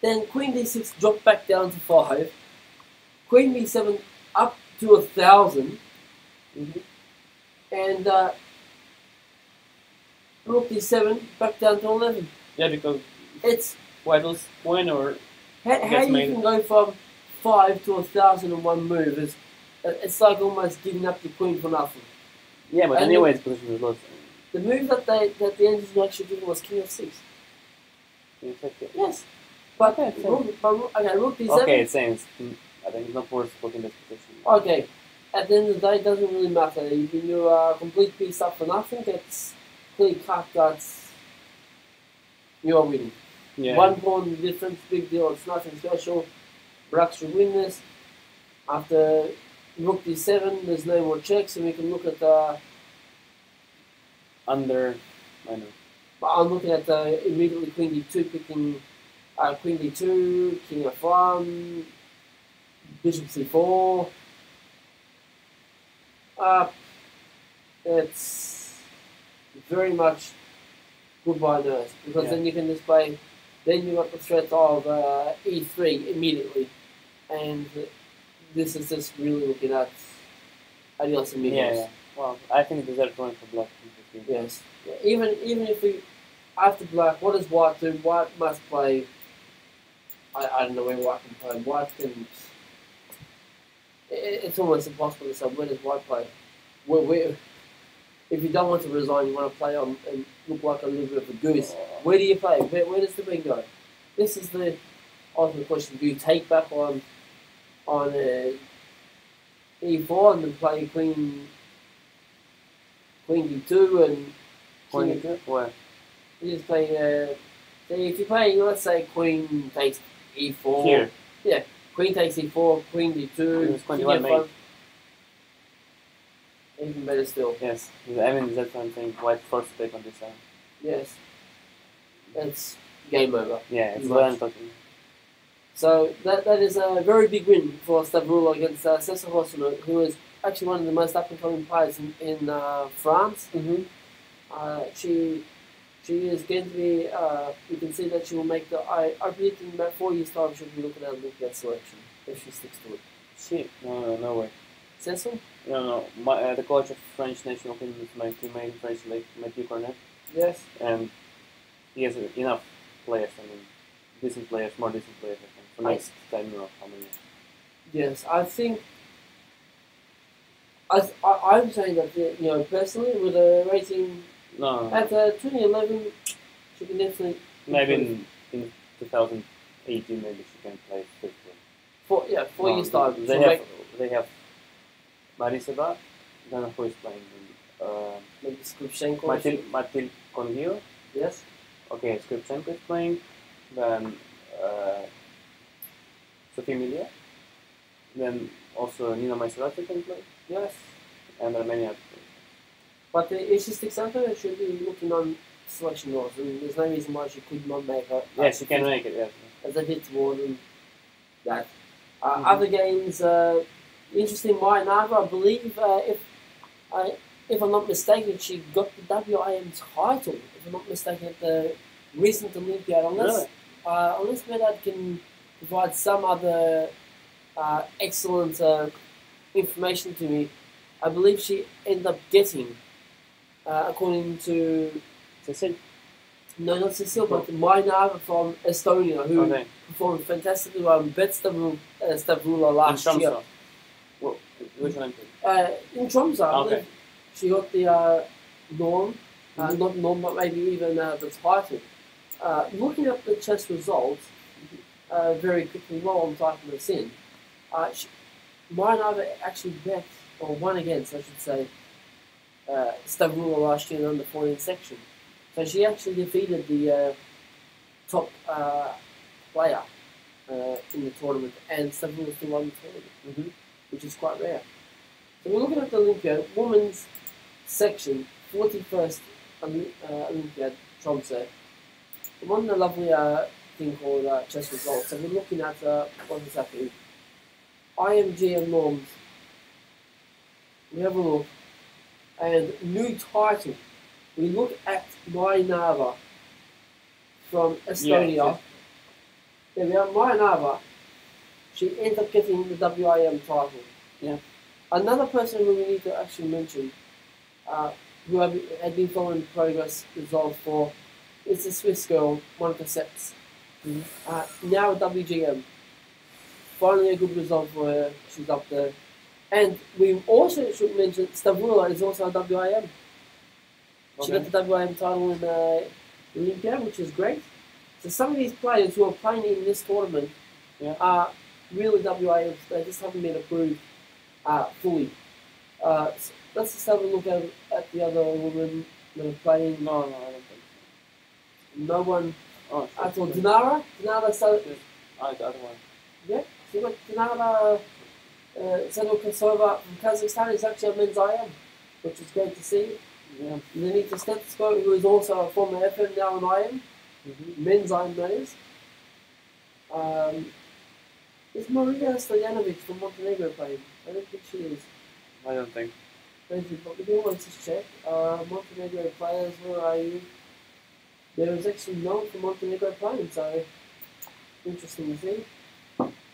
Then queen d6 dropped back down to 5. Queen b7 up to 1,000. And rook d7 back down to 11. Yeah, because It's white will win or how Gets you made. can go from 5 to 1,000 in one move. It's like almost giving up your queen for nothing. yeah, but And anyway, its position is lost. The move that the engine actually given was king f6. Yes. But Okay, so- rook d7. Okay, it's saying I think it's not worth putting this position. Okay. At the end of the day, it doesn't really matter. You can do a complete piece up for nothing. It's clear cut. That's you're winning. Yeah. 1 pawn difference, big deal. It's nothing special. Brax should win this. After rook d7, there's no more checks, and we can look at Under, I know. I'm looking at immediately queen d2, picking queen d2, king f1, bishop c4. It's very much goodbye nurse, because then you can just play. Then you got the threat of e3 immediately, and this is just really looking at adios amigos. Yeah. Well, I think it deserves going for black. Yes. Yeah. Even if we after black, what does white do? White must play. I don't know where white can play. White can. It's almost impossible to say where does white play. Where if you don't want to resign, you want to play on and look like a little bit of a goose. Where do you play? Where does the wing go? This is the ultimate question. Do you take back on e4 and then play queen d2 and Queen d2? Where? you just play say if you play, let's say queen takes e4. Here. Yeah. Queen takes e4, queen d2, It's queen king d1 f1. Even better still. Yes. I mean, that's what I'm saying. White forced to take on this side. Yes. That's game over. Yeah, it's Much. what I'm talking. So that is a very big win for Stavroula against Cesar Hossano, who is actually one of the most up-and-coming players in France. Mm-hmm. She is going to be. You can see that she will make the. I predict in about 4 years' time she'll be looking at that selection if she sticks to it. Shit. No way. Cecil? The coach of French national team is my teammate in French League, Mathieu Cornet, Yes. and he has enough players. I mean, decent players, more decent players. I think for next time, how many years? Yes, I think. I'm saying that personally with a rating No, at 2011, she can definitely maybe improve. in 2018, maybe she can play 15. 4 years time. They have Marisa, then who is playing? Maybe Skripchenko. Mathilde Conguio. Yes. Okay, Skripchenko is playing. Then Sophie Millet. Then also Nina Maiserati can play. Yes. And there are many others. But if she sticks out there, she'll be looking on selection laws, and there's no reason why she could not make her. Yeah, she can make it. Yes. As a hit more than that. Other games, interesting. Maya Nava, I believe, if I'm not mistaken, she got the WIM title. If I'm not mistaken, at the recent Olympiad. Unless Medad can provide some other excellent information to me, I believe she ended up getting, according to Cecile? No, not Cecile, but Maya from Estonia, who performed fantastically well in Bet Stavroula last in year. Well, which Olympiad? In Tromsø, I believe she got the norm, not norm, but maybe even the title. Looking at the chess results very quickly while I'm typing this in, Maya actually bet, or won against, I should say, Stavroula last year in the under 14 section. So she actually defeated the top player in the tournament, and Stavroula still won the tournament, which is quite rare. So we're looking at the Olympiad, women's section, 41st Olympiad, Tromsø. I'm on the lovely thing called chess results. So we're looking at what is happening. IMG and norms. We have a look. And new title. We look at Maya Nava from Estonia. Yeah. There we are, Maya Nava. She ends up getting the WIM title. Yeah. Another person who we need to actually mention, who had been following progress results for, is the Swiss girl, Monica Seps. Now WGM. Finally a good result for her. She's up there. And we also should mention Stavroula is also a WIM. She got the WIM title in Olympia, which is great. So some of these players who are playing in this tournament are really WIMs. They just haven't been approved fully. So let's just have a look at the other women that are playing. No, I don't think so. No one at all. Sure. Dinara started. The other one. Yeah, so you got Dinara Sadokasova from Kazakhstan is actually a men's IM, which is great to see. Yeah. Lenita Stetsko, who is also a former FM, now an IM. Men's IM, that is. Is Maria Stojanovic from Montenegro playing? I don't think she is. I don't think. But we do want to check. Montenegro players, where are you? There is actually no one from Montenegro playing, so interesting to see.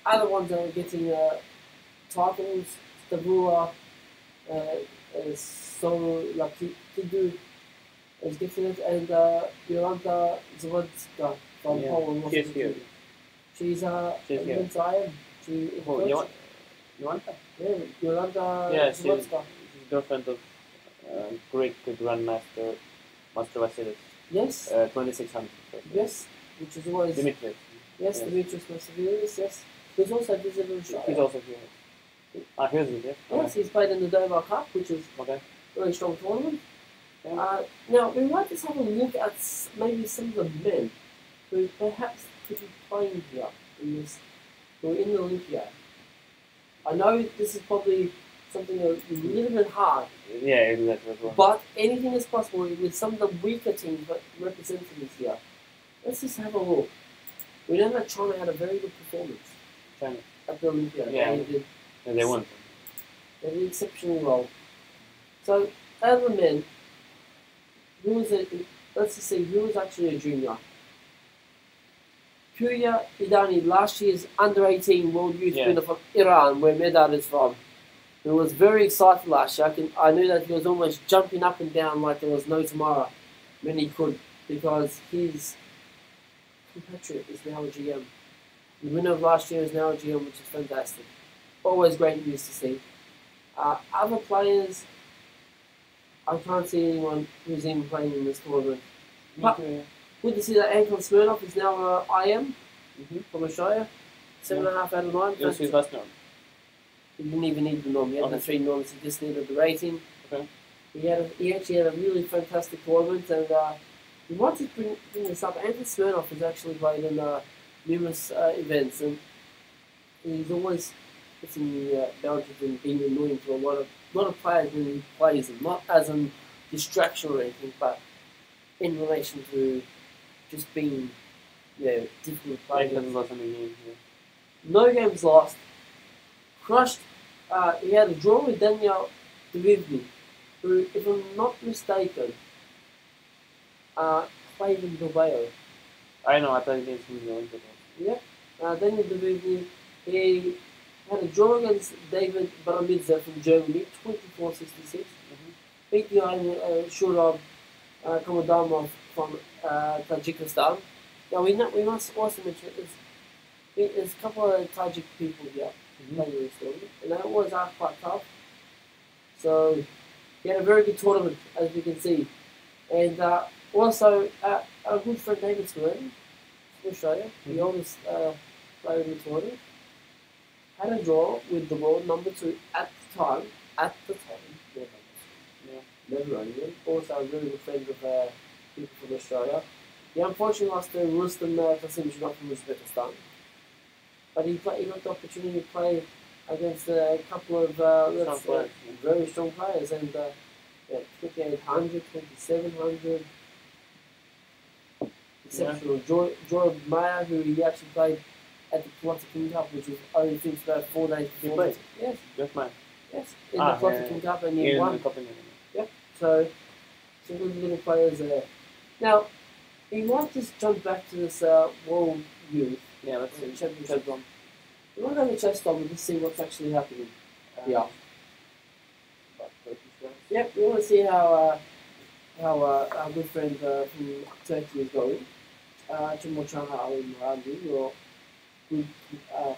Other ones that are getting titles, Stavroula, Kidu is getting it, and Jolanta Zawadzka from Poland. She's here. She's men's IM. Jolanta? Yeah, Jolanta She's Zawadzka. girlfriend of Greek Grandmaster Master Vasilis. Yes. 2600. Yes, which is always Dimitrius. Yes, Dimitrios Mastavoulis, yes. Who's also visited in Australia. He's also here. Here's it, Yes, he's played in the Dover Cup, which is a very strong tournament. Yeah. Now, we might just have a look at maybe some of the men who perhaps could be playing here in this, who are in the Olympiad. I know this is probably something a little bit hard. Yeah, exactly. But anything is possible with some of the weaker teams that represented this year. Let's just have a look. We know that China had a very good performance at the Olympiad. Yeah, they won. They did exceptionally well. So, out of the men, let's just see, who was actually a junior? Puya Idani, last year's under-18 World Youth winner from Iran, where Medad is from. who was very excited last year. I knew that he was almost jumping up and down like there was no tomorrow when he could, because his compatriot is now a GM. The winner of last year is now a GM, which is fantastic. Always great news to see. Other players, I can't see anyone who's even playing in this tournament. But good to see that Anton Smirnov is now IM from Australia. 7.5 out of 9. It was his last norm. He didn't even need the norm. He had the 3 norms. He just needed the rating. Okay. He actually had a really fantastic tournament, and we want to bring this up. Anton Smirnov has actually played in numerous events, and he's always hitting the boundaries and being annoying to a lot of players when he plays them, not as a distraction or anything, but in relation to just being difficult players. No games lost. Crushed. He had a draw with Daniel Duvivny, who, if I'm not mistaken, played in Bilbao. I know, I played against him in the Olympics. Yeah. Daniel Duvivny, he had a draw against David Baramidze from Germany, 24-66. Beat the Shurab Komodomov from Tajikistan. Now we must also mention there's a couple of Tajik people here playing in this tournament, and that was quite tough. So he had a very good tournament, as you can see. And also our good friend David Smurley from Australia, the oldest player in the tournament, had a draw with the world number 2 at the time. Never Indian. Also a really good friend of people from Australia. He unfortunately lost to Rustam Kasimzhinov from Uzbekistan. But he got the opportunity to play against a couple of very strong players, and 2800, 2700. Exceptional. Joy Meyer, who he actually played at the Plata King Cup, which was only finished about 4 days before. Yes. Just mine. Yes. In the Plata King Cup, and he won. Yep. So, some good little players there. Now, we might just jump back to this World Youth. Yeah, let's see. Championship run. We want to have a chest on and just see what's actually happening. Yep, we want to see how our good friend from Turkey is going. Cumhurbaşkanı Ali Muradi, your good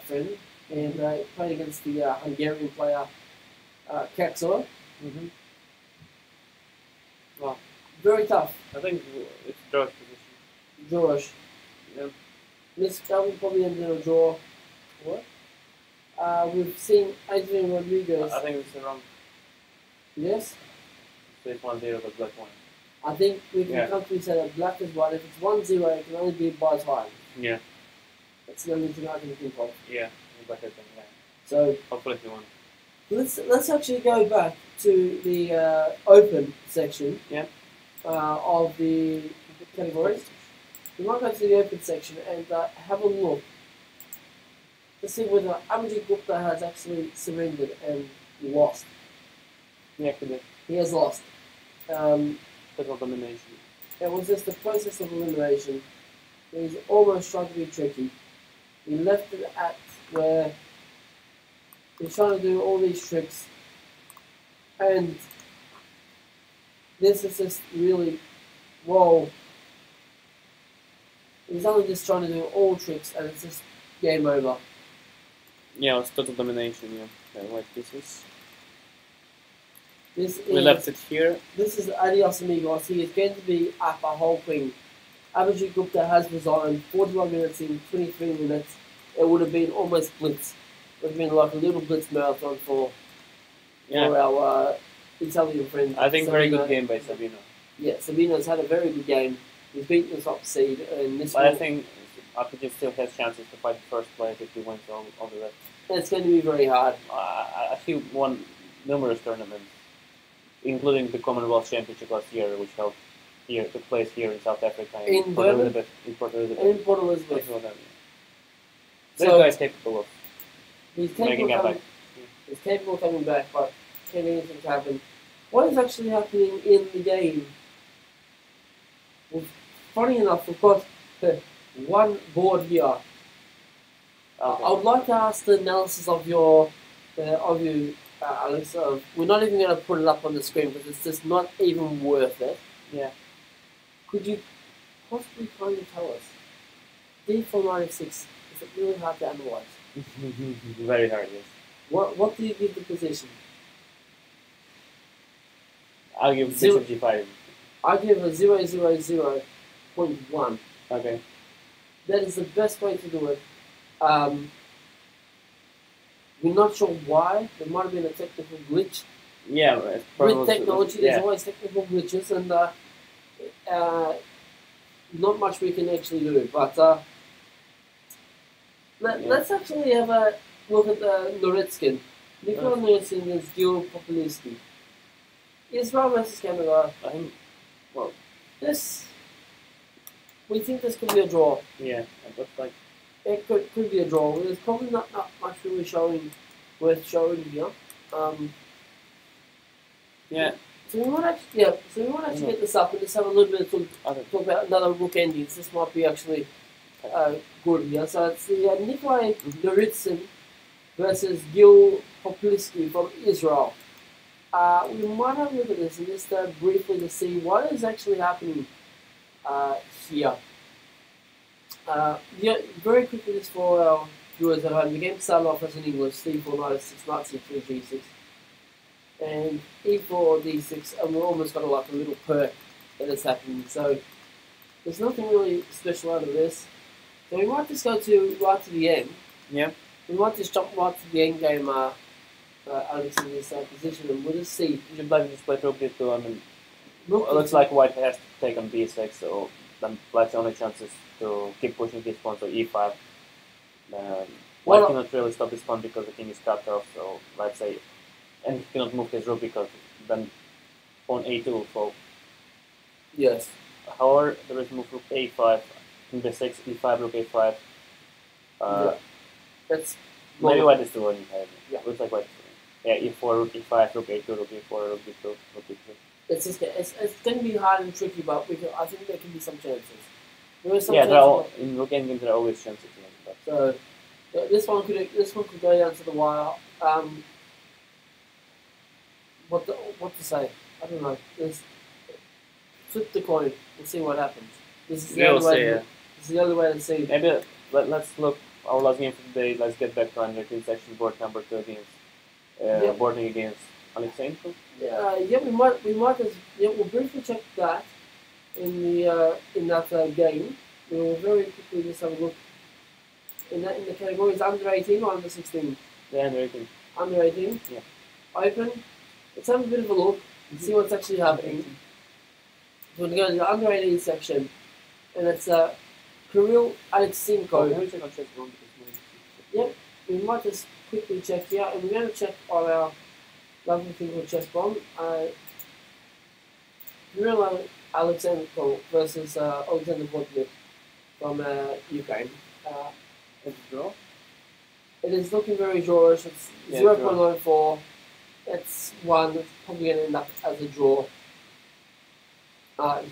friend, and playing against the Hungarian player Kaczor. Wow, very tough. I think it's George's position. George. Yeah. That will probably end in a draw. What? We've seen Adrian Rodriguez. I think it's wrong. Yes? So it's 1-0 but black 1. I think we can comfortably say that black is 1. If it's 1-0, it can only be by time. Yeah. That's the only thing I can think of. Yeah, black is 1, yeah. So, hopefully he won. Let's actually go back to the open section of the categories. We might go to the open section and have a look to see whether Abhijit Gupta has actually surrendered and lost. Yeah, he has lost. Total domination. It was just the process of elimination. He's almost trying to be tricky. He left it at where he's trying to do all these tricks, and this is just really, whoa. He's only just trying to do all tricks, and it's just game over. Yeah, it's total domination, yeah. Like we left it here. This is Adios Amigos. He is going to be up a whole queen. Abhijit Gupta has resigned 41 minutes in 23 minutes. It would have been almost blitz. It would have been like a little blitz marathon for our Italian friend. I think Sabino. Very good game by Sabino. Yeah, Sabino's had a very good game. He's beaten the top seed. And this I think Abhijit still has chances to fight the first place if he wins all the rest. It's going to be very hard. He won numerous tournaments, including the Commonwealth Championship last year, which took place here in South Africa in Port Elizabeth. In Port Elizabeth. This guy's capable of making it back. He's capable of coming back, but can anything happen? What is actually happening in the game? Well, funny enough, we've got one board here. Okay. I would like to ask the analysis of you Alex. We're not even going to put it up on the screen because it's just not even worth it. Yeah. Could you possibly kindly tell us, D496, is it really hard to analyse? Very hard, yes. What do you give the position? I'll give bishop g5. I give a 000.1. Okay. That is the best way to do it. We're not sure why. There might have been a technical glitch. Yeah, with technology, there's always technical glitches, and not much we can actually do. But let's actually have a look at Noritskin. Nikola Noritskin against Gil Populiski. Israel versus Canada. Well, we think this could be a draw. Yeah, it looks like it could be a draw. There's probably not much really worth showing here. Yeah. So we might actually get this up and just have a little bit of talk about another rook endings. This might be actually good here. So it's the Nikolai Noritsyn versus Gil Populiski from Israel. We might have a look at this and just briefly to see what is actually happening here. Very quickly, just for our viewers at home, the game started off as in English, c4, knight f6, knight c3, g6, and e4, d6, and we've almost got a little perk that is happening. So there's nothing really special out of this. So we might just go right to the end. Yeah. We might just jump right to the end game. Alex in this position, and we'll just see. You should just play rook d2. I mean, it looks like white has to take on b6, so then black's only chance is to keep pushing his pawn to e5. White cannot really stop his pawn because the king is cut off, so let's say, and he cannot move his rook because then pawn a2. So yes. However, there is move rook a5, king b6, e5, rook a5. That's maybe white is the one you have. Yeah. Looks like white. Yeah, e4, rook e5, rook a2, rook e4, rook d2, rook e3. It's going to be hard and tricky, but I think there can be some chances. There are some chances. In rook endgame there are always chances. So this one could go down to the wire. What to say? I don't know. Flip the coin and see what happens. This is the only way. This is the only way to see. Maybe let's look our last game for the day. Let's get back to under section board number 2 against boarding against Alexeyenko. We'll briefly check that in that game. We will very quickly just have a look in the categories under 18 or under 16. Yeah, under 18. Under 18. Yeah. Open. Let's have a bit of a look and see what's actually happening. We're going to go to the under 18 section, and it's Kirill Alexeyenko. Yep. We might just quickly check here, and we're going to check on our lovely thing called chess bomb. Kirill Alexeyenko versus Alexander Botnik from Ukraine. It's a draw. It is looking very drawish. It's 0.94. It's one that's probably going to end up as a draw.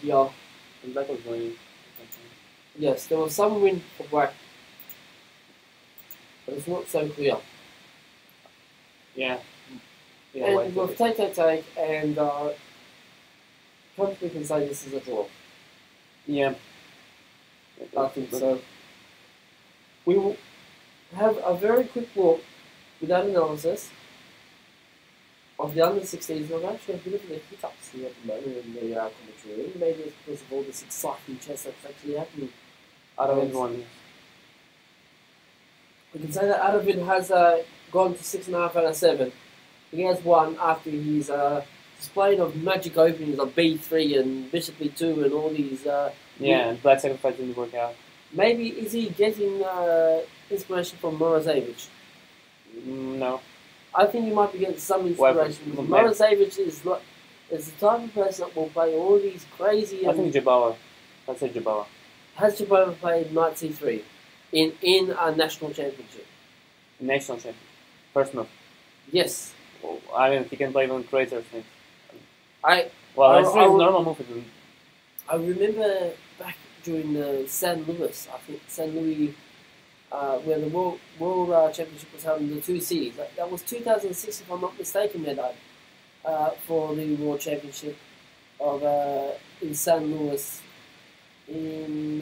Here. And black was winning. Yes, there was some win for black, but it's not so clear. Yeah. And we'll take, and probably can say this is a draw. Yeah. I think so. We will have a very quick look, without analysis, of the under 16s. I've actually a bit of the hiccups here at the moment in the commentary room. Maybe it's because of all this exciting chess that's actually happening. Aravind won. We can say that Aravind has gone to 6.5 out of 7. He has won after his display of magic openings of b3 and bishop b2 and all these. And black sacrifice didn't work out. Maybe is he getting inspiration from Morozevich? No. I think he might be getting some inspiration. Morozevich is the type of person that will play all these crazy. I think Jabala. Let's say Jabala. Has Jabala played knight c3 in a national championship? National championship. First move. Yes. Well, I mean, he can play even crazier things. That's normal move. I remember back during the San Luis, I think San Luis where the World Championship was held in the two cities. That was 2006, if I'm not mistaken, Medad, for the World Championship of in San Luis, in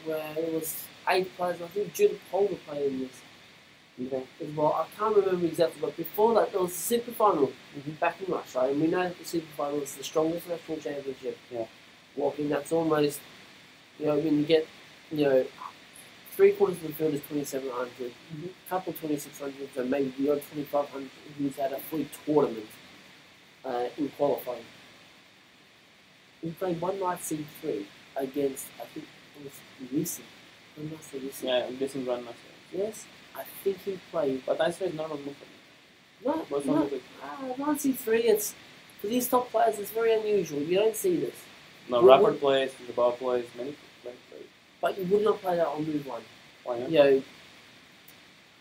where it was 8 players. I think Judah Polder played in this. Okay. As well. I can't remember exactly, but before that, there was the Super Final back in Russia, and we know that the Super Final is the strongest national championship. Yeah. Walking, that's almost, when you get, 3/4 of the field is 2,700, a couple 2,600, so maybe the odd 2,500 who's had a full tournament in qualifying. We played one night C3 against, I think it was Risi. Yeah, decent grandmaster. Yes. I think he played, But I said normal move. no, What's no, wrong with it? 93, it's, for these top players, it's very unusual. You don't see this. No, Well, Rapper plays, the ball plays, many players play. But you would not play that on move one. Why not?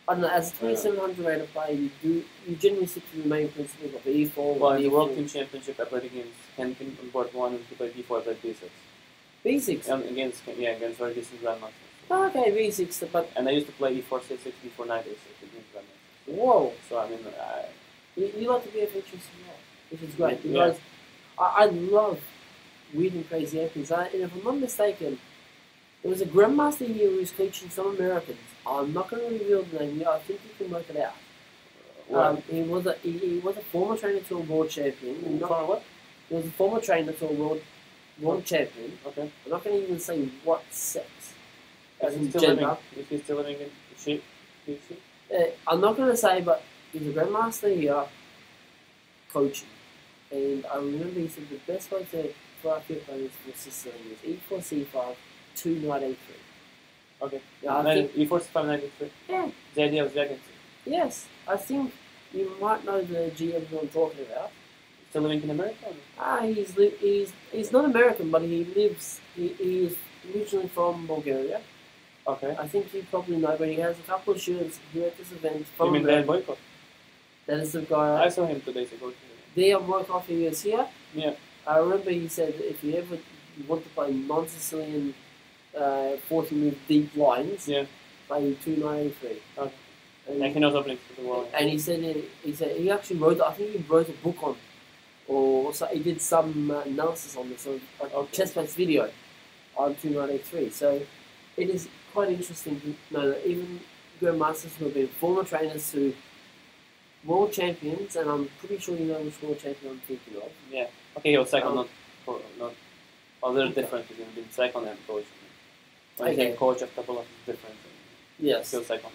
I don't know, as a 2,700 rated player, you generally stick to the main principles of E4. Well, in the D4. World Team Championship, I played against Henkin on board 1, and he played D4, I played B6. B6. And against very decent grandmasters. Oh, okay, B6, but And I used to play E4, C6, D4, Knight A6 against grandmasters. whoa. So, I mean, You like to be a feature as well, which is great, Yeah. because I love weird and crazy opens. And if I'm not mistaken, there was a grandmaster here who was coaching some Americans. I'm not going to reveal the name. I think you can work it out. He was a former trainer to a world champion. For what? He was a former trainer to a world champion. Okay. I'm not going to even say what sex. As Is in he still gender. living? Is he still living in She? I'm not going to say, but he's a grandmaster here coaching. And I remember he said the best way to for our field players for Sicilian is E4, C5, 2, Knight A3. Okay. Yeah, I think, E4, C5, Knight A3. yeah, The idea of Jagged. yes. I think you might know the GM who I'm talking about. Still living in America? He's not American, but he is originally from Bulgaria. Okay. I think you probably know, but he has a couple of shooters here at this event You from mean Dan Boyko? That is the guy. I saw him 2 days ago. Dejan Boykov, he is here. Yeah. I remember he said that if you ever want to play non-Sicilian 40-move deep lines, Yeah. play 293. Okay. And, And he knows openings for the world. and he said he actually wrote. I think he wrote a book on, or so he did some analysis on this, on chess-based video on 293. So it is quite interesting to know that even grandmasters who have been former trainers to world champions, and I'm pretty sure you know which world champion I'm thinking of. Yeah. Okay, he was second, Um, not. Oh, there's difference between being second and coach. When Okay. you coach a couple of different. Yes. Still second.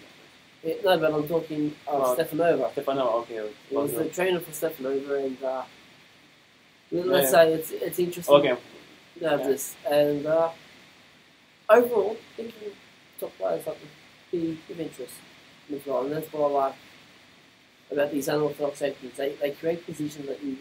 No, but I'm talking of Stefanova. Stefanova, okay. He was the trainer for Stefanova, and let's Yeah. say it's interesting Okay. to have Yeah. this. And overall, thinking top players like to be of interest as well, and that's what I like about these unorthodox openings. They create positions that you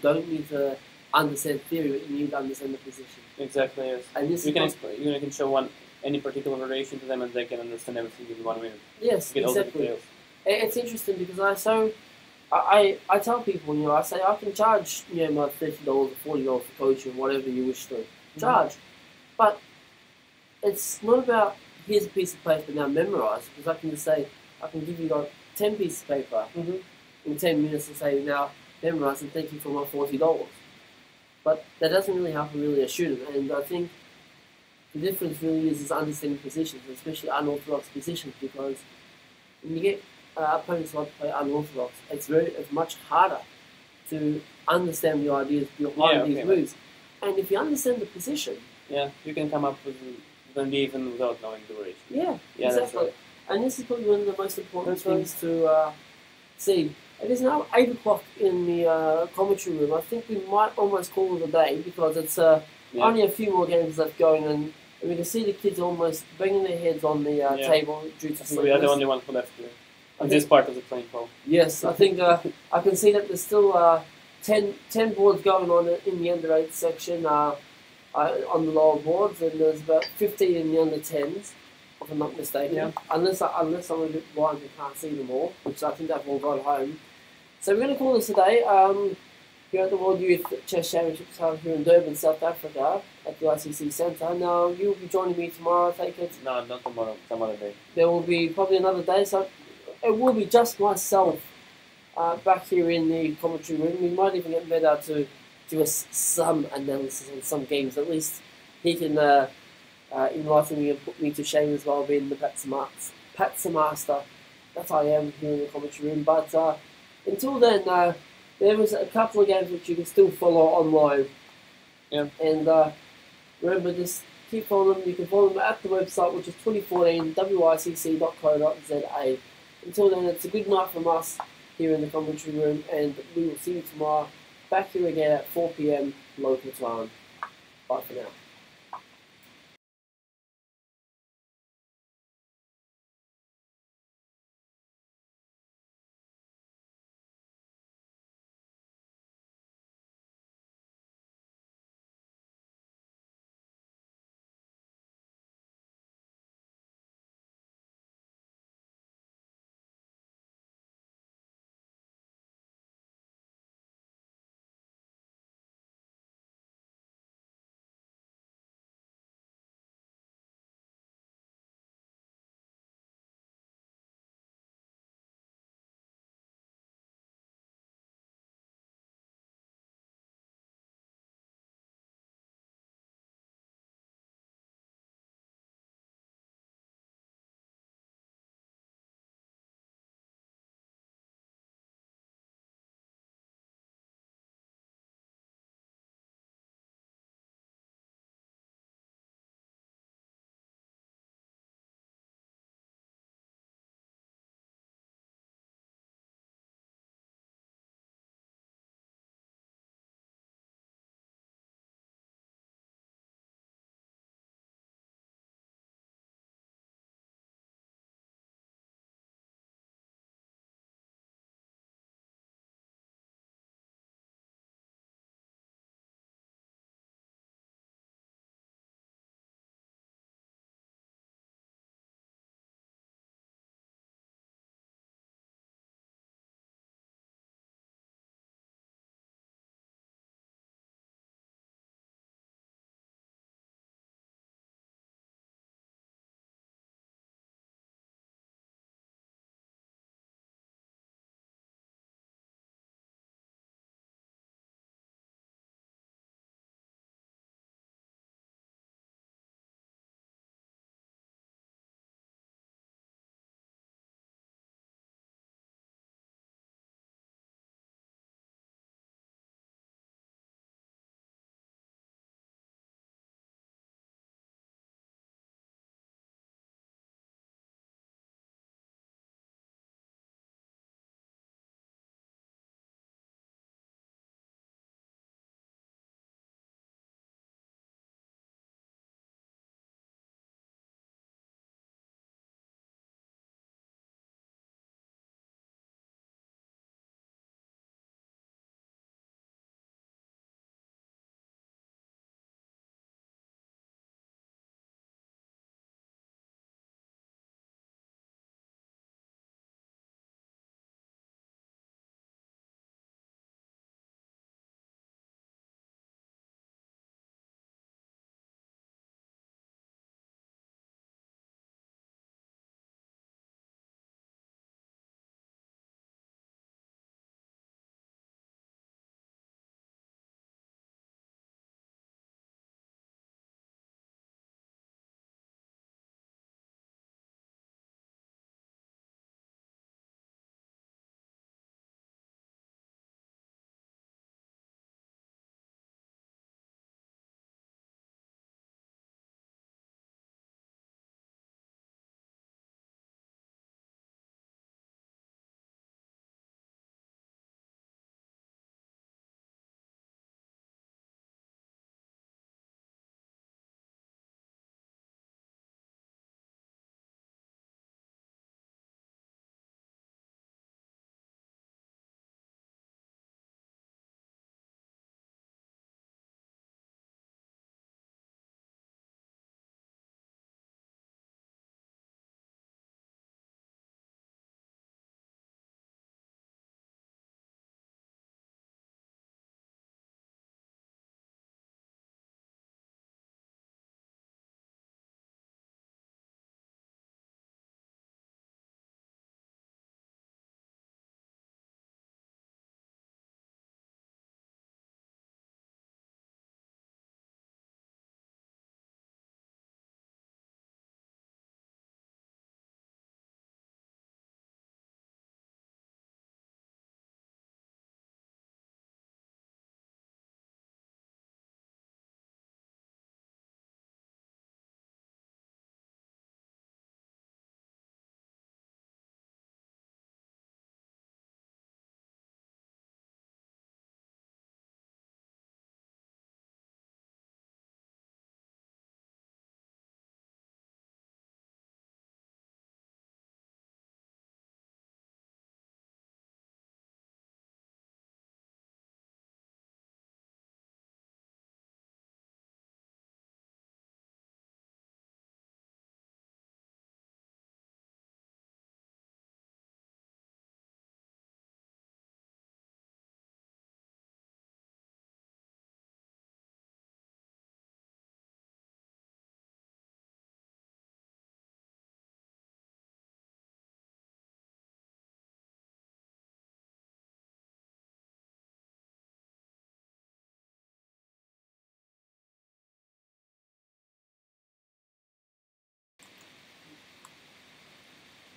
don't need to understand theory, but you need to understand the position. Exactly, yes. And this You is can, what- you can show any particular variation to them and they can understand everything in 1 minute. yes, Get all the exactly. details. It's interesting because I tell people, I say I can charge my $30 or $40 for coaching, whatever you wish to charge, but it's not about here's a piece of paper now memorize, because I can just say I can give you like 10 pieces of paper in 10 minutes and say now memorize and thank you for my $40. But that doesn't really happen really a student, and I think the difference really is understanding positions, especially unorthodox positions, because when you get opponents like to play unorthodox, it's much harder to understand the ideas behind these moves. And if you understand the position, yeah, you can come up with an even without knowing the variation. yeah, Yeah, that's exactly. right. And this is probably one of the most important That's right. things to see. It is now 8 o'clock in the commentary room. I think we might almost call it a day because it's only a few more games left going, and we can see the kids almost banging their heads on the table due to We are the sleepiness. only ones who left here. In this part of the playing hall. Yes, I think I can see that there's still 10 boards going on in the under 8 section on the lower boards, and there's about 15 in the under 10s, if I'm not mistaken. Yeah. Unless I'm a bit blind and can't see them all, which I think they've all gone home. So we're going to call this a day. here at the World Youth Chess Championships held here in Durban, South Africa, at the ICC Centre. Now, you'll be joining me tomorrow, I take it. No, not tomorrow, some other day. There will be probably another day, so it will be just myself back here in the commentary room. We might even get Medar to do us some analysis on some games. At least he can enlighten me and put me to shame as well, being the Patsa Master that I am here in the commentary room. But until then, there was a couple of games which you can still follow online. Yeah. And remember, just keep following them. You can follow them at the website, which is 2014wicc.co.za. Until then, it's a good night from us here in the commentary room, and we will see you tomorrow back here again at 4 p.m. local time. Bye for now.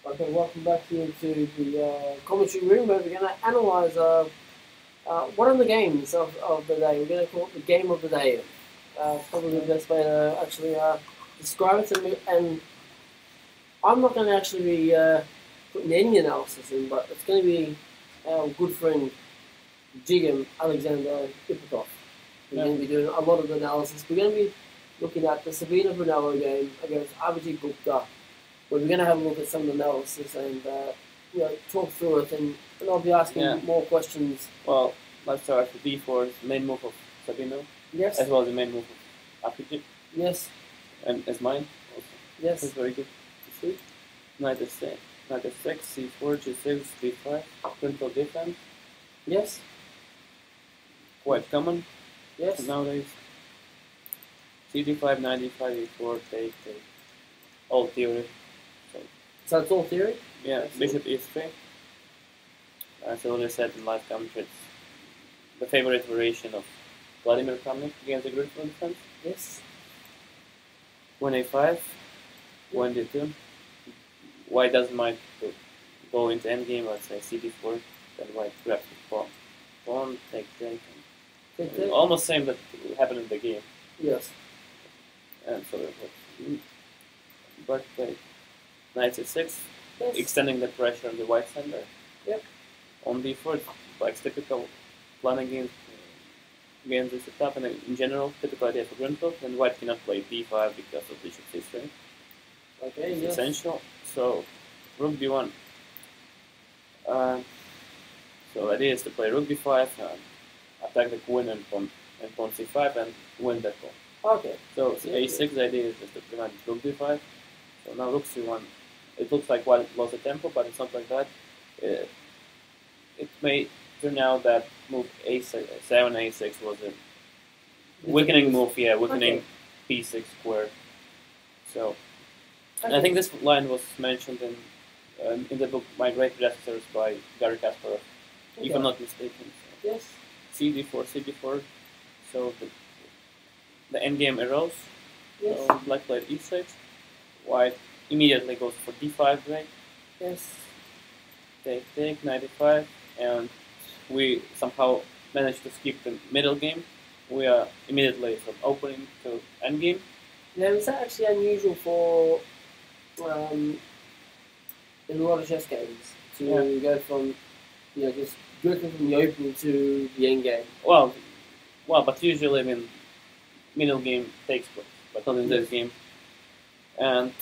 Okay, welcome back here to the commentary room where we're going to analyse one of the games of the day. We're going to call it the game of the day. Probably the best way to actually describe it. And I'm not going to actually be putting any analysis in, but it's going to be our good friend Jigam Alexander Ipikov. We're going to be doing a lot of the analysis. We're going to be looking at the Sabina Brunello game against Abhijit Gupta, where we're going to have a look at some of the analysis and talk through it, and I'll be asking more questions. Well, let's start with D4's main move of Sabino, Yes. as well as the main move of Abhijit, Yes. and as mine also. Yes. That's very good to see. Knight F6, C4, G6, B5, control defense. Yes. Quite common Yes. nowadays. CD5, 95, E4, take. All theory. So it's all theory? Yeah, Excellent. Bishop E3. As I already said in live commentary, it's the favorite variation of Vladimir Kramnik against the Greek defense. Yes. Queen A5, Queen D2. White doesn't mind to go into endgame, let's say CD4, then white grabs the pawn, take. Take. Almost same that happened in the game. Yes. And so it was. But Knight C6, Yes. extending the pressure on the white center. Yep. On D4, like typical planning against this setup, and in general, typical idea for Grunfeld, and white cannot play D5 because of bishop C3. Okay, It's yes. essential. So, rook D1. So, idea is to play rook D5, attack the queen and pawn C5, and win that pawn. Okay. So, Yes, A6 idea is just to prevent rook D5. So now rook C1. It looks like white lost the tempo, but it's not like that. It may turn out that move A6, 7A6 was a weakening move, weakening P6 square. So, and I think this line was mentioned in the book My Great Predecessors by Gary Kasparov, if I'm not mistaken. So. Yes. CD4. So the endgame arose. Yes. So black played E6. White immediately goes for D5 break. Yes. Take, 95, and we somehow managed to skip the middle game. We are immediately from opening to endgame. Now, is that actually unusual for in a lot of chess games to go from just working from the opening to the end game? Well, but usually, I mean, middle game takes place, but not in this game. And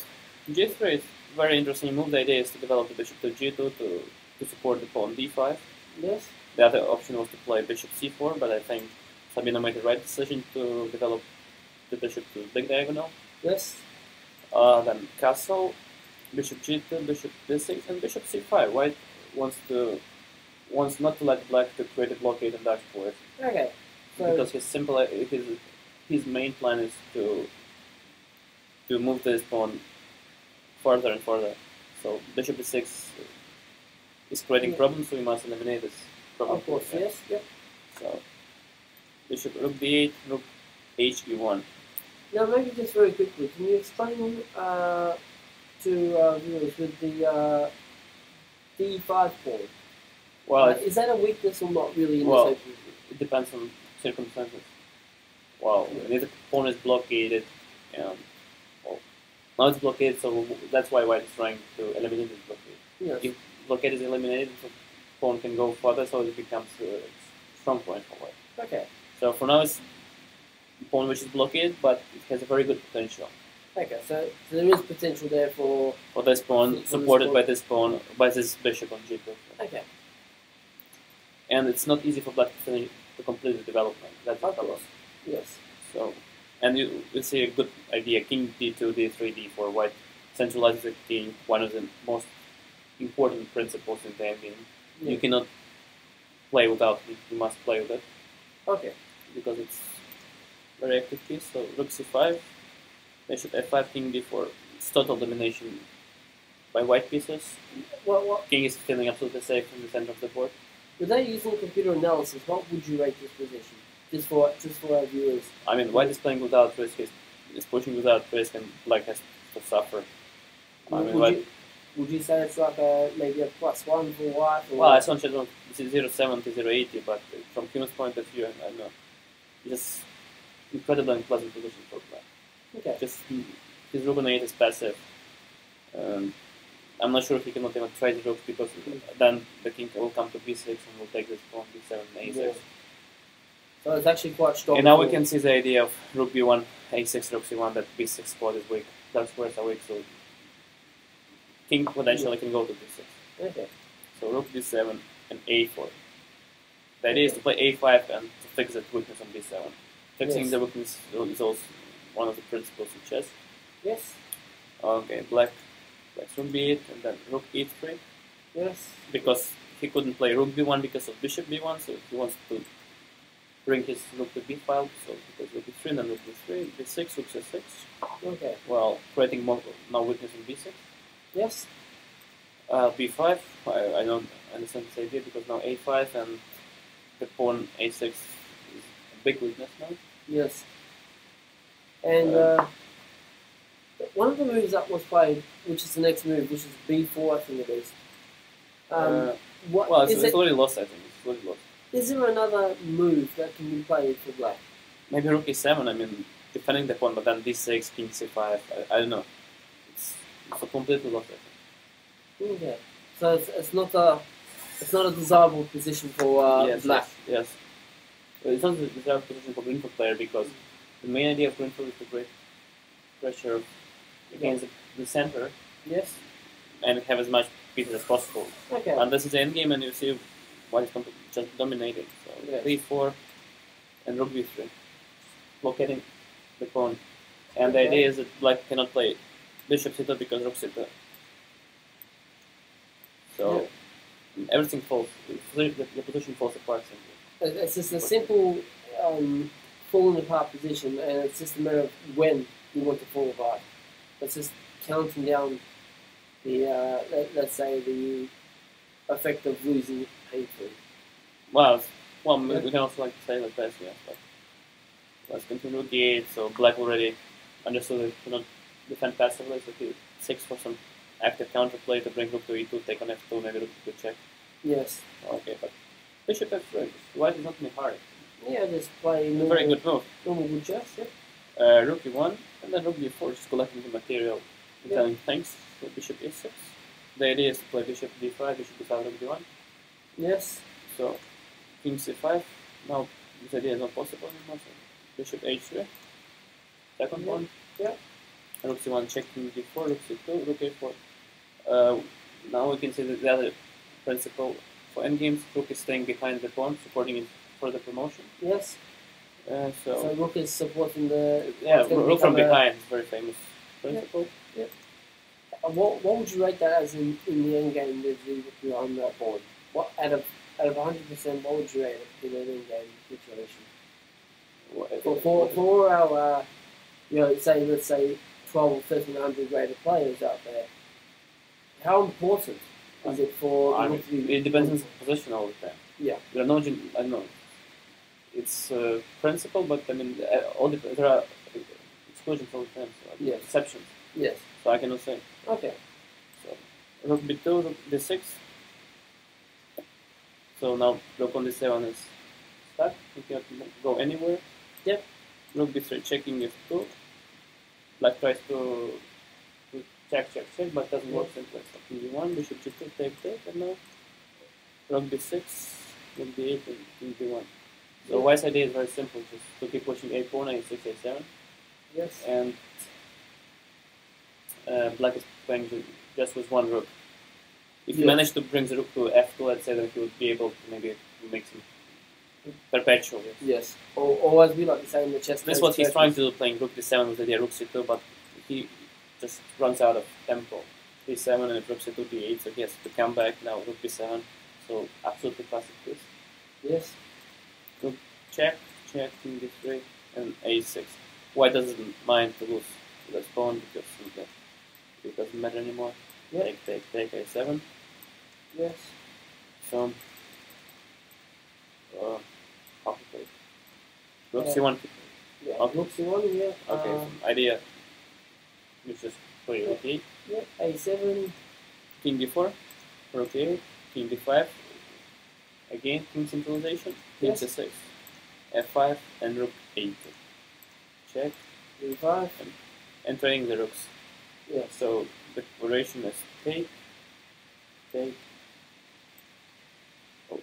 G3 is a very interesting move. The idea is to develop the bishop to G2 to support the pawn D5. Yes. The other option was to play bishop C4, but I think Sabino made the right decision to develop the bishop to big diagonal. Yes. Then castle, bishop G2, bishop D6, and bishop C5. White wants not to let black to create a blockade and dash for it. Okay. So Because his main plan is to move this pawn further and further. So bishop E6 is creating problems, so we must eliminate this problem. of course, yes. Yep. So bishop rook D8, rook HE1. Now, maybe just very quickly, can you explain to viewers with the D5 pawn? Well, Is that a weakness or not really in Well, this opening? it depends on circumstances. Well, if the pawn is blockaded, now it's blockaded, so that's why white is trying to eliminate this blockade. Yes. If blockade is eliminated, the pawn can go further, so it becomes a strong point for white. Okay. So for now, it's a pawn which is blockaded, but it has a very good potential. Okay. So there is potential there for. For this pawn, For this supported pawn. by this bishop on G2. Okay. And it's not easy for black to complete the development. That's the Of problem. course. Yes. So, and you see a good idea, king D2, D3, D4, white centralizes the king, one of the most important principles in the endgame. Yeah. You cannot play without it, you must play with it, Okay. because it's very active piece. So rook C5, bishop F5, king D4, it's total domination by white pieces. Well, King is feeling absolutely safe in the center of the board. without using computer analysis, what would you rate this position? Just for our viewers. I mean, white is playing without risk, is pushing without risk, and black has to suffer. I mean, Would would you say it's like maybe a +1 for white? Or Well, I don't know 0.70, 0.80, but from human's point of view, I don't know. Just incredibly unpleasant position for black. Okay. Just his rook on 8 is passive. I'm not sure if he cannot even trade the rook because then the king will come to b6 and will take this pawn b7 and a6. Yeah. So it's actually quite strong. And now we can see the idea of rook b1, a6, rook c1, that b6 spot is weak. Dark squares are weak, so king potentially can go to b6. Okay. So rook d7 and a4. The idea is to play a5 and to fix that weakness on b7. Fixing the weakness is also one of the principles of chess. Yes. Okay, black's rook b8 and then rook e3. Yes. Because he couldn't play rook b1 because of bishop b1, so he wants to bring his rook to b file, so he plays rook e3 and then rook b3, b6, rook c6. Okay. Well, creating more weakness in b6. Yes. b5, I don't understand this idea because now a5 and the pawn a6 is a big weakness now. Yes. And one of the moves that was played, which is the next move, which is b4, I think it is. What well, is it's already lost, I think. It's already lost. Is there another move that can be played for black? Maybe rook e7, I mean, defending the pawn, but then d6, king c5, I don't know. It's a completely lost, I think. Okay. So it's not a desirable position for yes, black. Yes. It's not a desirable position for green player because the main idea of green is to create pressure against the center. Yes. And have as much pieces as possible. Okay. And this is the endgame, and you see white is just dominating. So yes. b4 and rook b3, blockading the pawn. And the idea is that black cannot play bishop c2 because rook c2. So everything falls. The position falls apart simply. It's just a simple falling apart position, and it's just a matter of when you want to fall apart. It's just counting down the let's say the effect of losing painfully. Well, we can also say like this, yes. But let's continue with d8. So black already understood that he cannot defend passively, so he seeks for some active counterplay to bring rook to e2, take on f2, maybe rook to check. Yes. Okay, but bishop f3. White is not in a hurry. Yeah, just play normal, very good move. Normal good chess, yeah. Rook e1, and then rook d4, just collecting the material and telling thanks for bishop e6. The idea is to play bishop d5, bishop d5, rook d1. Yes. So, king c5. Now, this idea is not possible anymore. So bishop h3. Second one. Yeah. Rook c1, check king d4, rook c2, rook a4. Now we can see that the other principle for endgames, rook is staying behind the pawn, supporting it for the promotion. Yes. So rook is supporting the... rook from behind is a very famous principle. Yeah. What would you rate that as in the endgame with the rook behind that pawn? What out of 100%, what would you rate it in an endgame situation? For our, let's say 12 or 1300 rated players out there, how important is it for... it depends on the position all the time. Yeah. There are no, I don't know, it's principle, but I mean, there are exclusions all the time, so exceptions. Yes. So I cannot say. Okay. So rook b2, rook d6. So now rook on d7 is stuck. You cannot go anywhere. Yep. Rook b3, checking f2. Black tries to check, but doesn't work simply. So king d1, bishop g2, take, and now rook b6, rook b8, and king b1. So white's idea is very simple, just to keep pushing a pawn, a6, a7. Yes. And black is playing just with one rook. If you manage to bring the rook to f2, let's say, then he would be able to maybe make some perpetual. Yes. Or always be like the same in the chess. That's what he's trying to do, playing rook d7 with the idea rook c2, but he just runs out of tempo. d7 and rook c2, d8, so he has to come back now, rook b7. So absolutely classic piece. Yes. Rook check, king d3, and a6. White doesn't mind to lose the pawn because it doesn't matter anymore. Yep. Take a7. Yes. So, how to play? Rook c1. Yeah. Okay. Rook c1, yeah. Okay, idea. You just play rook e. Yeah, a7. king d4, rook a8, king d5, again king centralization, king Yes. c6, f5, and rook a2. Check, D5. and trading the rooks. Yes. So the variation is take, take, oh,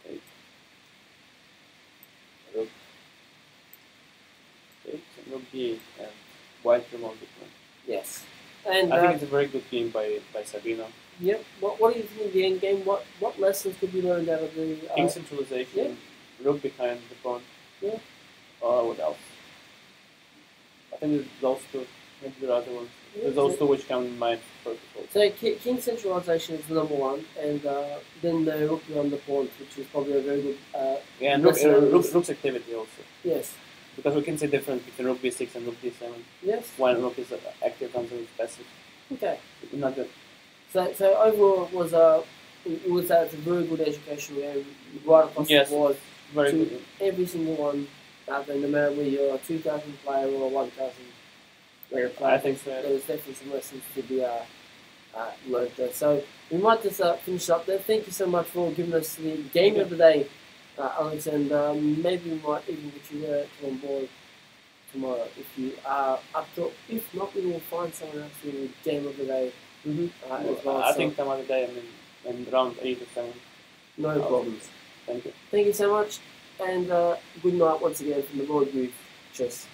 take, rook, take, and rook d8, and white removed the pawn. Yes. And I think it's a very good game by Sabino. yep. What do you think of the end game? What lessons could be learned out of the King centralization, rook behind the pawn. Yeah. What else? I think there's those two. Maybe there are other ones. Yeah, There's those two which come in mind first of all. So king centralization is the number one, and then the rook beyond the pawns, which is probably a very good. Yeah, and lesson. rook's activity also. Yes. Because we can see difference between rook b6 and rook d7. Yes. One rook is active, one is passive. Okay. Not good. So overall, it was it's a very good educational game right across Yes, the board. very to good. every single one out there, no matter whether you're a 2,000 player or a 1,000 player. I think so. There's definitely some lessons to be learned there. So we might just finish up there. Thank you so much for giving us the game of the day, Alex, and maybe we might even get you to on board tomorrow if you are up to. If not, we will find someone else to do the game of the day as well. I So think some other day, in round 8 or 7. no problems. Thank you. Thank you so much, and good night once again from the Broad Youth Chess.